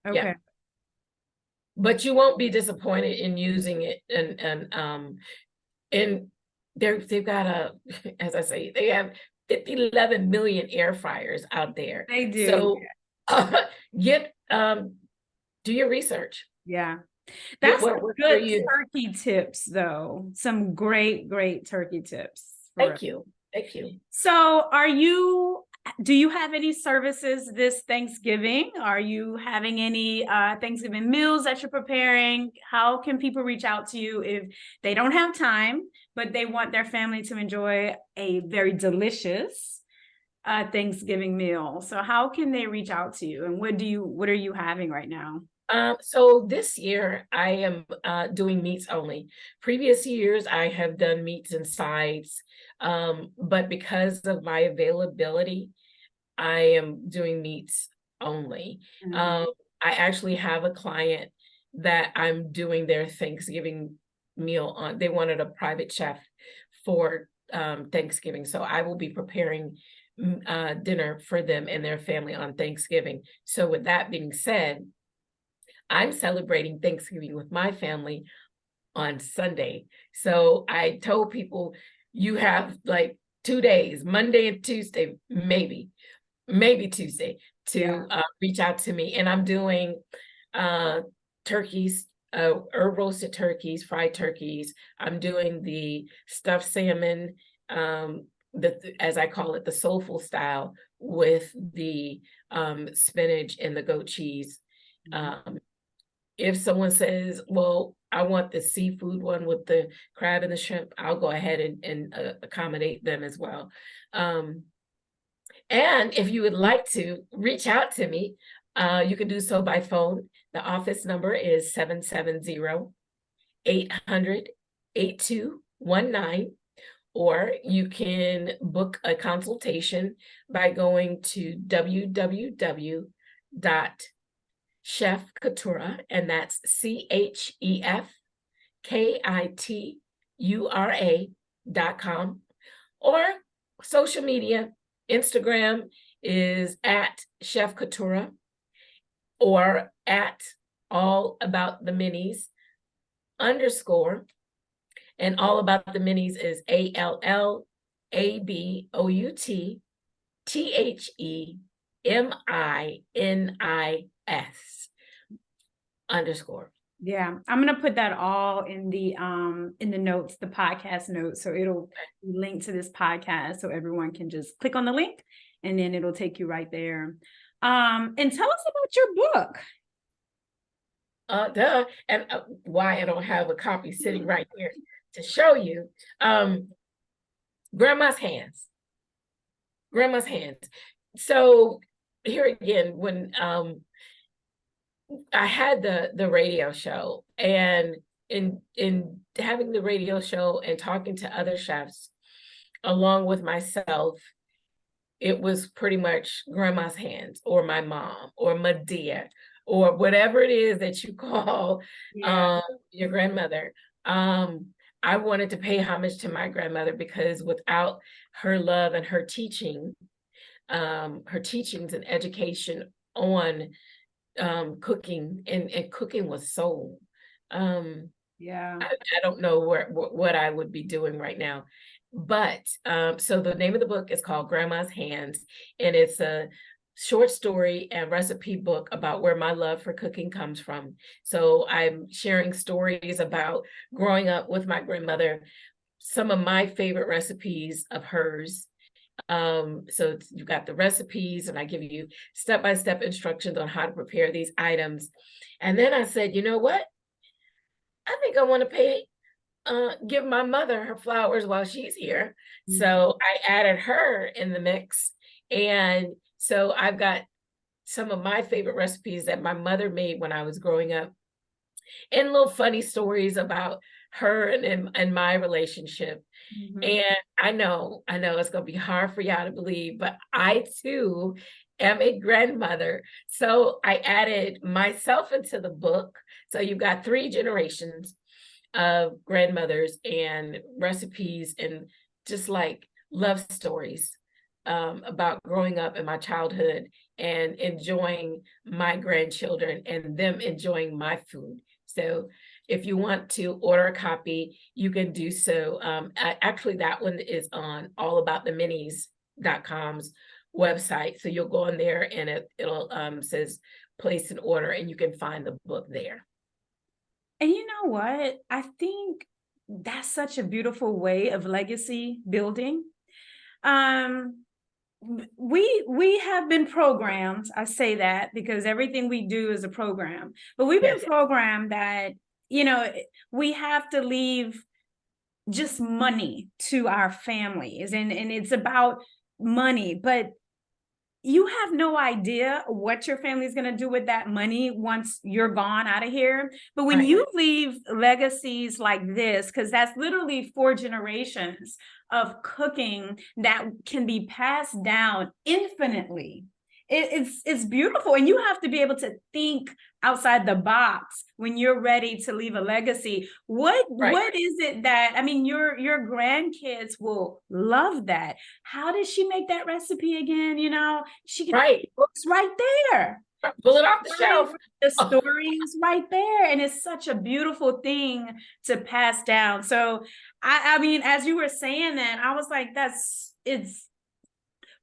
Yeah. Okay. Yeah. But you won't be disappointed in using it. And they've got as I say, they have 11 million air fryers out there. They do. So do your research. Yeah. That's good turkey tips though. Some great turkey tips. Thank you. So do you have any services this Thanksgiving? Are you having any Thanksgiving meals that you're preparing? How can people reach out to you if they don't have time, but they want their family to enjoy a very delicious Thanksgiving meal? So how can they reach out to you, and what are you having right now? So this year I am doing meats only. Previous years I have done meats and sides, but because of my availability, I am doing meats only. I actually have a client that I'm doing their Thanksgiving meal on. They wanted a private chef for Thanksgiving, so I will be preparing dinner for them and their family on Thanksgiving. So with that being said, I'm celebrating Thanksgiving with my family on Sunday. So I told people you have like 2 days, Monday and Tuesday, maybe Tuesday, to reach out to me. And I'm doing turkeys, herb roasted turkeys, fried turkeys. I'm doing the stuffed salmon, as I call it, the soulful style with the spinach and the goat cheese. If someone says, well, I want the seafood one with the crab and the shrimp, I'll go ahead and accommodate them as well. And if you would like to reach out to me, you can do so by phone. The office number is 770-800-8219, or you can book a consultation by going to www.Chef Kitura, and that's ChefKitura.com, or social media. Instagram is at Chef Kitura, or at All About the Minis _, and All About the Minis is ALLABOUTTHEMINIS _. Yeah, I'm gonna put that all in the notes, the podcast notes, so it'll link to this podcast, so everyone can just click on the link, and then it'll take you right there. And tell us about your book. And why I don't have a copy sitting right here to show you. Grandma's Hands. Grandma's Hands. So here again, when I had the radio show, and in having the radio show and talking to other chefs along with myself, it was pretty much Grandma's Hands, or my mom, or Medea, or whatever it is that you call your grandmother. I wanted to pay homage to my grandmother, because without her love and her teaching, her teachings and education on cooking, and cooking with soul, I don't know what I would be doing right now. But so the name of the book is called Grandma's Hands, and it's a short story and recipe book about where my love for cooking comes from. So I'm sharing stories about growing up with my grandmother, some of my favorite recipes of hers. So you've got the recipes, and I give you step-by-step instructions on how to prepare these items. And then I said, you know what? I think I want to give my mother her flowers while she's here. So I added her in the mix. And so I've got some of my favorite recipes that my mother made when I was growing up, and little funny stories about her and my relationship. And I know it's going to be hard for y'all to believe, but I too am a grandmother. So I added myself into the book. So you've got 3 generations of grandmothers, and recipes, and just like love stories about growing up in my childhood and enjoying my grandchildren and them enjoying my food. So if you want to order a copy, you can do so. Actually, that one is on allabouttheminis.com's website. So you'll go on there, and it'll says place an order, and you can find the book there. And you know what? I think that's such a beautiful way of legacy building. We have been programmed. I say that because everything we do is a program, but we've been programmed that, we have to leave just money to our families, and it's about money, but you have no idea what your family is going to do with that money once you're gone out of here. But when you leave legacies like this, because that's literally 4 generations of cooking that can be passed down infinitely, it's beautiful. And you have to be able to think outside the box when you're ready to leave a legacy. What is it that, I mean, your grandkids will love that. How did she make that recipe again? She can books right there. Pull it off the shelf. The story is right there, and it's such a beautiful thing to pass down. So I mean, as you were saying that, I was like,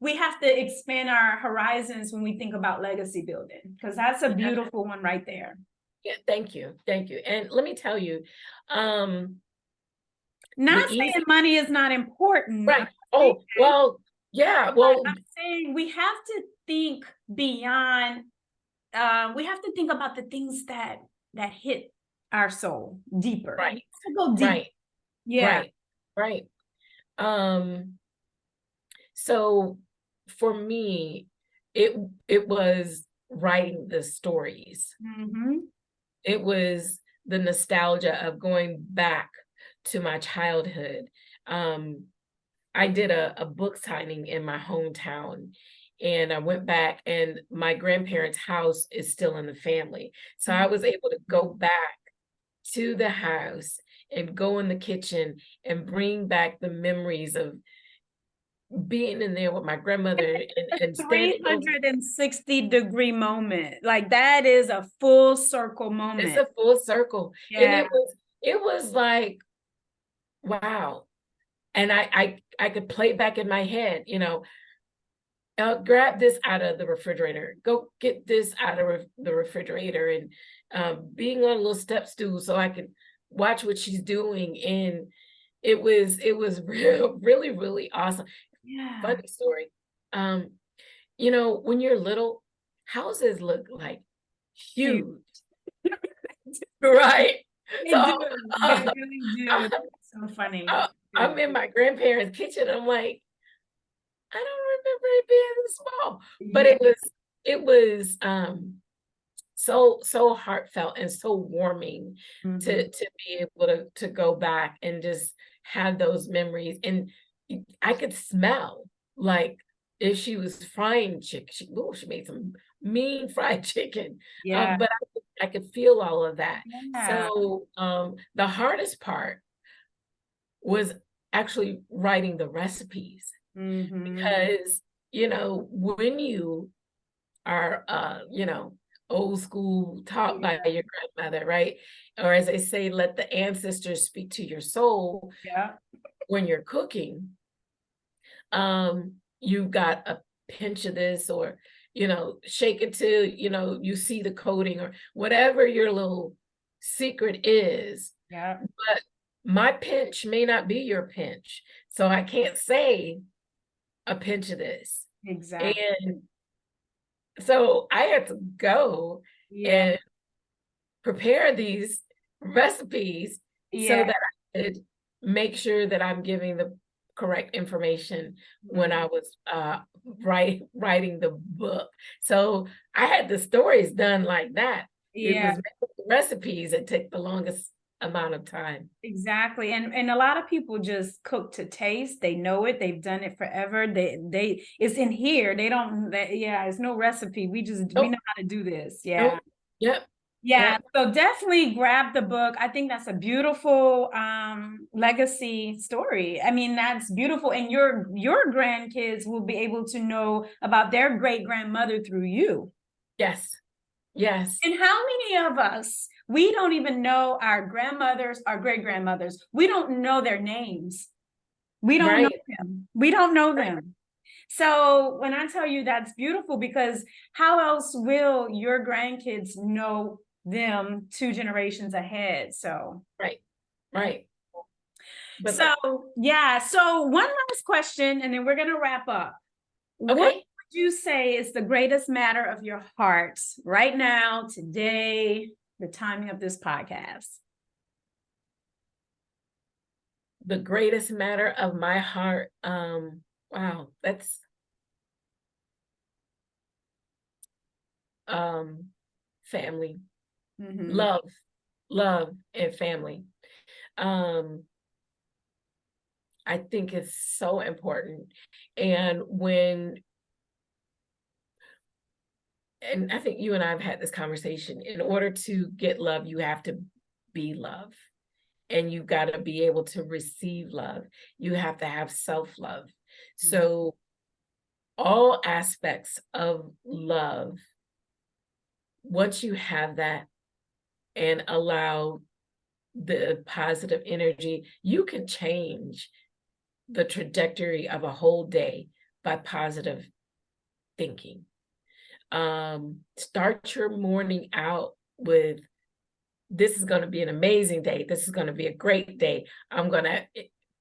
we have to expand our horizons when we think about legacy building, because that's a beautiful one right there. Yeah, thank you. Thank you. And let me tell you, Not saying money is not important. Right. Oh, well, yeah. Well, I'm saying we have to think beyond, we have to think about the things that hit our soul deeper. Right. To go deep. Right. Yeah. Right. So for me, it was writing the stories. Mm-hmm. It was the nostalgia of going back to my childhood. I did a book signing in my hometown, and I went back, and my grandparents' house is still in the family. So I was able to go back to the house and go in the kitchen and bring back the memories of being in there with my grandmother and standing over. 360-degree moment. Like that is a full circle moment. It's a full circle. And Yeah. it was like, wow. And I could play it back in my head, you know, grab this out of the refrigerator, go get this out of the refrigerator, and being on a little step stool so I could watch what she's doing. And it was really, really awesome. Yeah. Funny story. You know, when you're little, houses look like huge. Right. They So do. They really do. So funny. I'm in my grandparents' kitchen. I'm like, I don't remember it being this small, but it was so heartfelt and so warming to be able to go back and just have those memories. And I could smell, like, if she was frying chicken, she made some mean fried chicken. Yeah. But I could feel all of that. Yeah. So the hardest part was actually writing the recipes, because, you know, when you are, you know, old school, taught by your grandmother, right? Or as they say, let the ancestors speak to your soul. Yeah. When you're cooking, you've got a pinch of this, or, you know, shake it till, you know, you see the coating, or whatever your little secret is. Yeah. But my pinch may not be your pinch. So I can't say a pinch of this. Exactly. And so I had to go and prepare these recipes so that I could make sure that I'm giving the correct information when I was writing the book. So I had the stories done like that. It was the recipes that took the longest amount of time. Exactly. And a lot of people just cook to taste. They know it. They've done it forever. They it's in here. They don't, it's no recipe. We know how to do this. Yeah. Yep. Yeah. So definitely grab the book. I think that's a beautiful legacy story. I mean, that's beautiful. And your grandkids will be able to know about their great grandmother through you. Yes. Yes. And how many of us, we don't even know our grandmothers, our great grandmothers, we don't know their names. We don't know them. We don't know them. So when I tell you that's beautiful, because how else will your grandkids know them 2 generations ahead? So right. But so one last question, and then we're gonna wrap up. Okay. What would you say is the greatest matter of your heart right now, today, the timing of this podcast? The greatest matter of my heart. Wow, that's family. Love and family. I think it's so important. And I think you and I have had this conversation. In order to get love, you have to be love. And you've got to be able to receive love. You have to have self-love. So all aspects of love, once you have that and allow the positive energy, you can change the trajectory of a whole day by positive thinking. Start your morning out with, this is going to be an amazing day. This is going to be a great day. I'm going to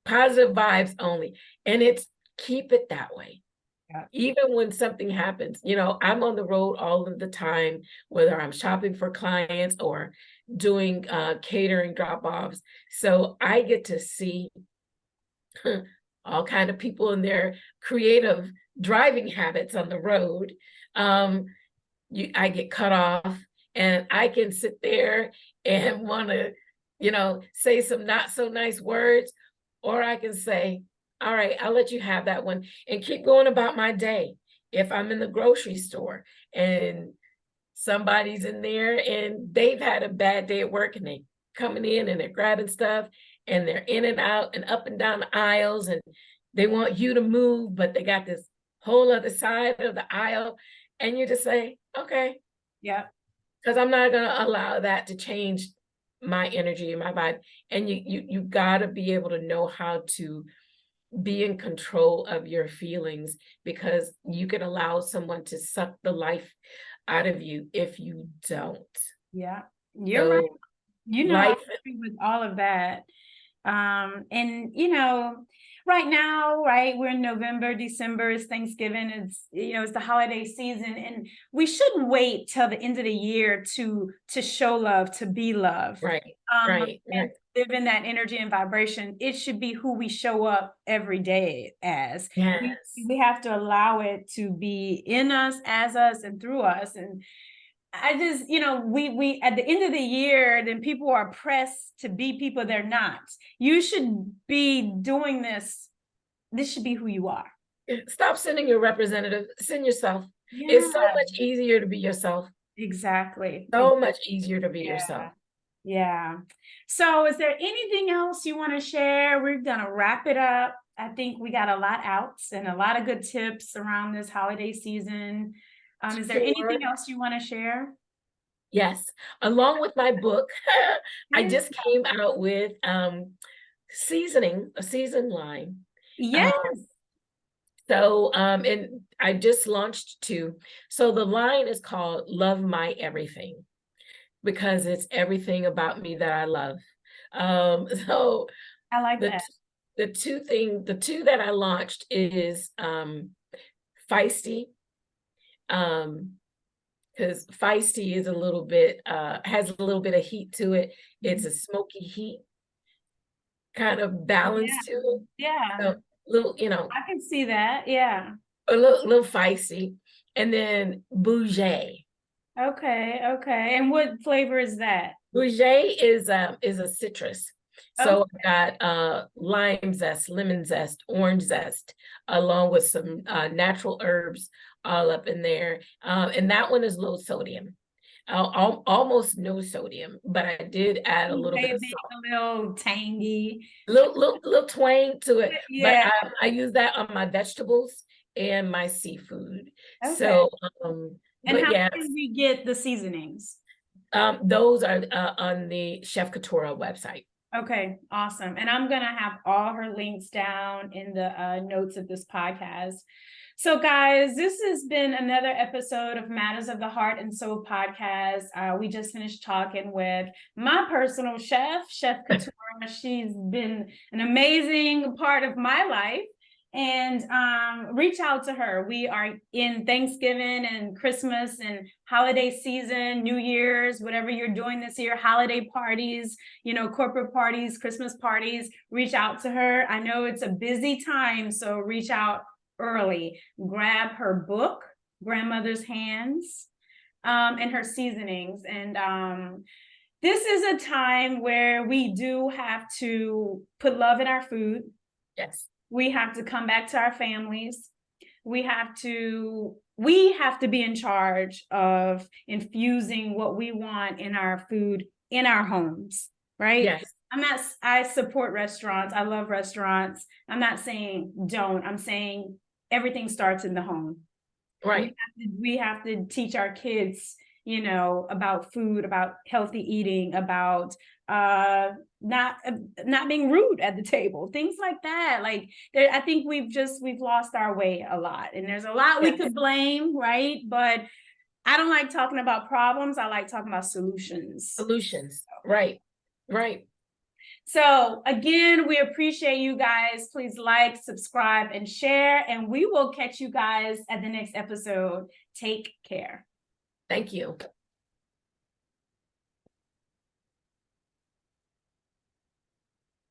positive vibes only. And it's keep it that way. Yeah. Even when something happens, I'm on the road all of the time, whether I'm shopping for clients or doing catering drop-offs. So I get to see all kind of people in their creative driving habits on the road. I get cut off, and I can sit there and want to, say some not so nice words, or I can say, all right, I'll let you have that one and keep going about my day. If I'm in the grocery store and somebody's in there and they've had a bad day at work and they coming in and they're grabbing stuff and they're in and out and up and down the aisles and they want you to move, but they got this whole other side of the aisle, and you just say, okay. Yeah. Because I'm not going to allow that to change my energy and my vibe. And you got to be able to know how to be in control of your feelings, because you can allow someone to suck the life out of you if you don't. Yeah, you're right. I Life, agree with all of that. And right now, right, we're in November, December is Thanksgiving, it's the holiday season, and we shouldn't wait till the end of the year to show love, to be love. right, And live in that energy and vibration. It should be who we show up every day as. yes. We have to allow it to be in us, as us, and through us. And I just, we at the end of the year, then people are pressed to be people they're not. You should be doing this. This should be who you are. Stop sending your representative, send yourself. Yeah. It's so much easier to be yourself. Exactly. So much easier to be yourself. Yeah. So is there anything else you want to share? We're going to wrap it up. I think we got a lot out and a lot of good tips around this holiday season. Is there anything else you want to share? Yes. Along with my book, I just came out with a season line. Yes. And I just launched 2. So the line is called Love My Everything, because it's everything about me that I love. So I like that. The two that I launched is feisty. Because feisty is a little bit, has a little bit of heat to it. It's a smoky heat kind of balance to it. Yeah. So little, I can see that. Yeah. A little feisty. And then bougie. Okay. And what flavor is that? Bougie is a citrus. So I've got lime zest, lemon zest, orange zest, along with some natural herbs all up in there. And that one is low sodium, almost no sodium, but I did add a little bit of salt. A little tangy. Little twang to it. Yeah. But I use that on my vegetables and my seafood. Okay. So, and how can we get the seasonings? Those are on the Chef Kitura website. Okay, awesome. And I'm going to have all her links down in the notes of this podcast. So guys, this has been another episode of Matters of the Heart and Soul podcast. We just finished talking with my personal chef, Chef Kitura. She's been an amazing part of my life. And reach out to her. We are in Thanksgiving and Christmas and holiday season, New Year's, whatever you're doing this year, holiday parties, corporate parties, Christmas parties, reach out to her. I know it's a busy time, so reach out early. Grab her book, Grandmother's Hands, and her seasonings. And this is a time where we do have to put love in our food. Yes. We have to come back to our families. We have to be in charge of infusing what we want in our food in our homes, right? Yes. I support restaurants. I love restaurants. I'm not saying don't. I'm saying everything starts in the home. Right. We have to teach our kids, about food, about healthy eating, about not being rude at the table, things like that. Like I think we've lost our way a lot, and there's a lot we could blame, right? But I don't like talking about problems. I like talking about solutions. Right. So again, we appreciate you guys. Please like, subscribe, and share, and we will catch you guys at the next episode. Take care. Thank you.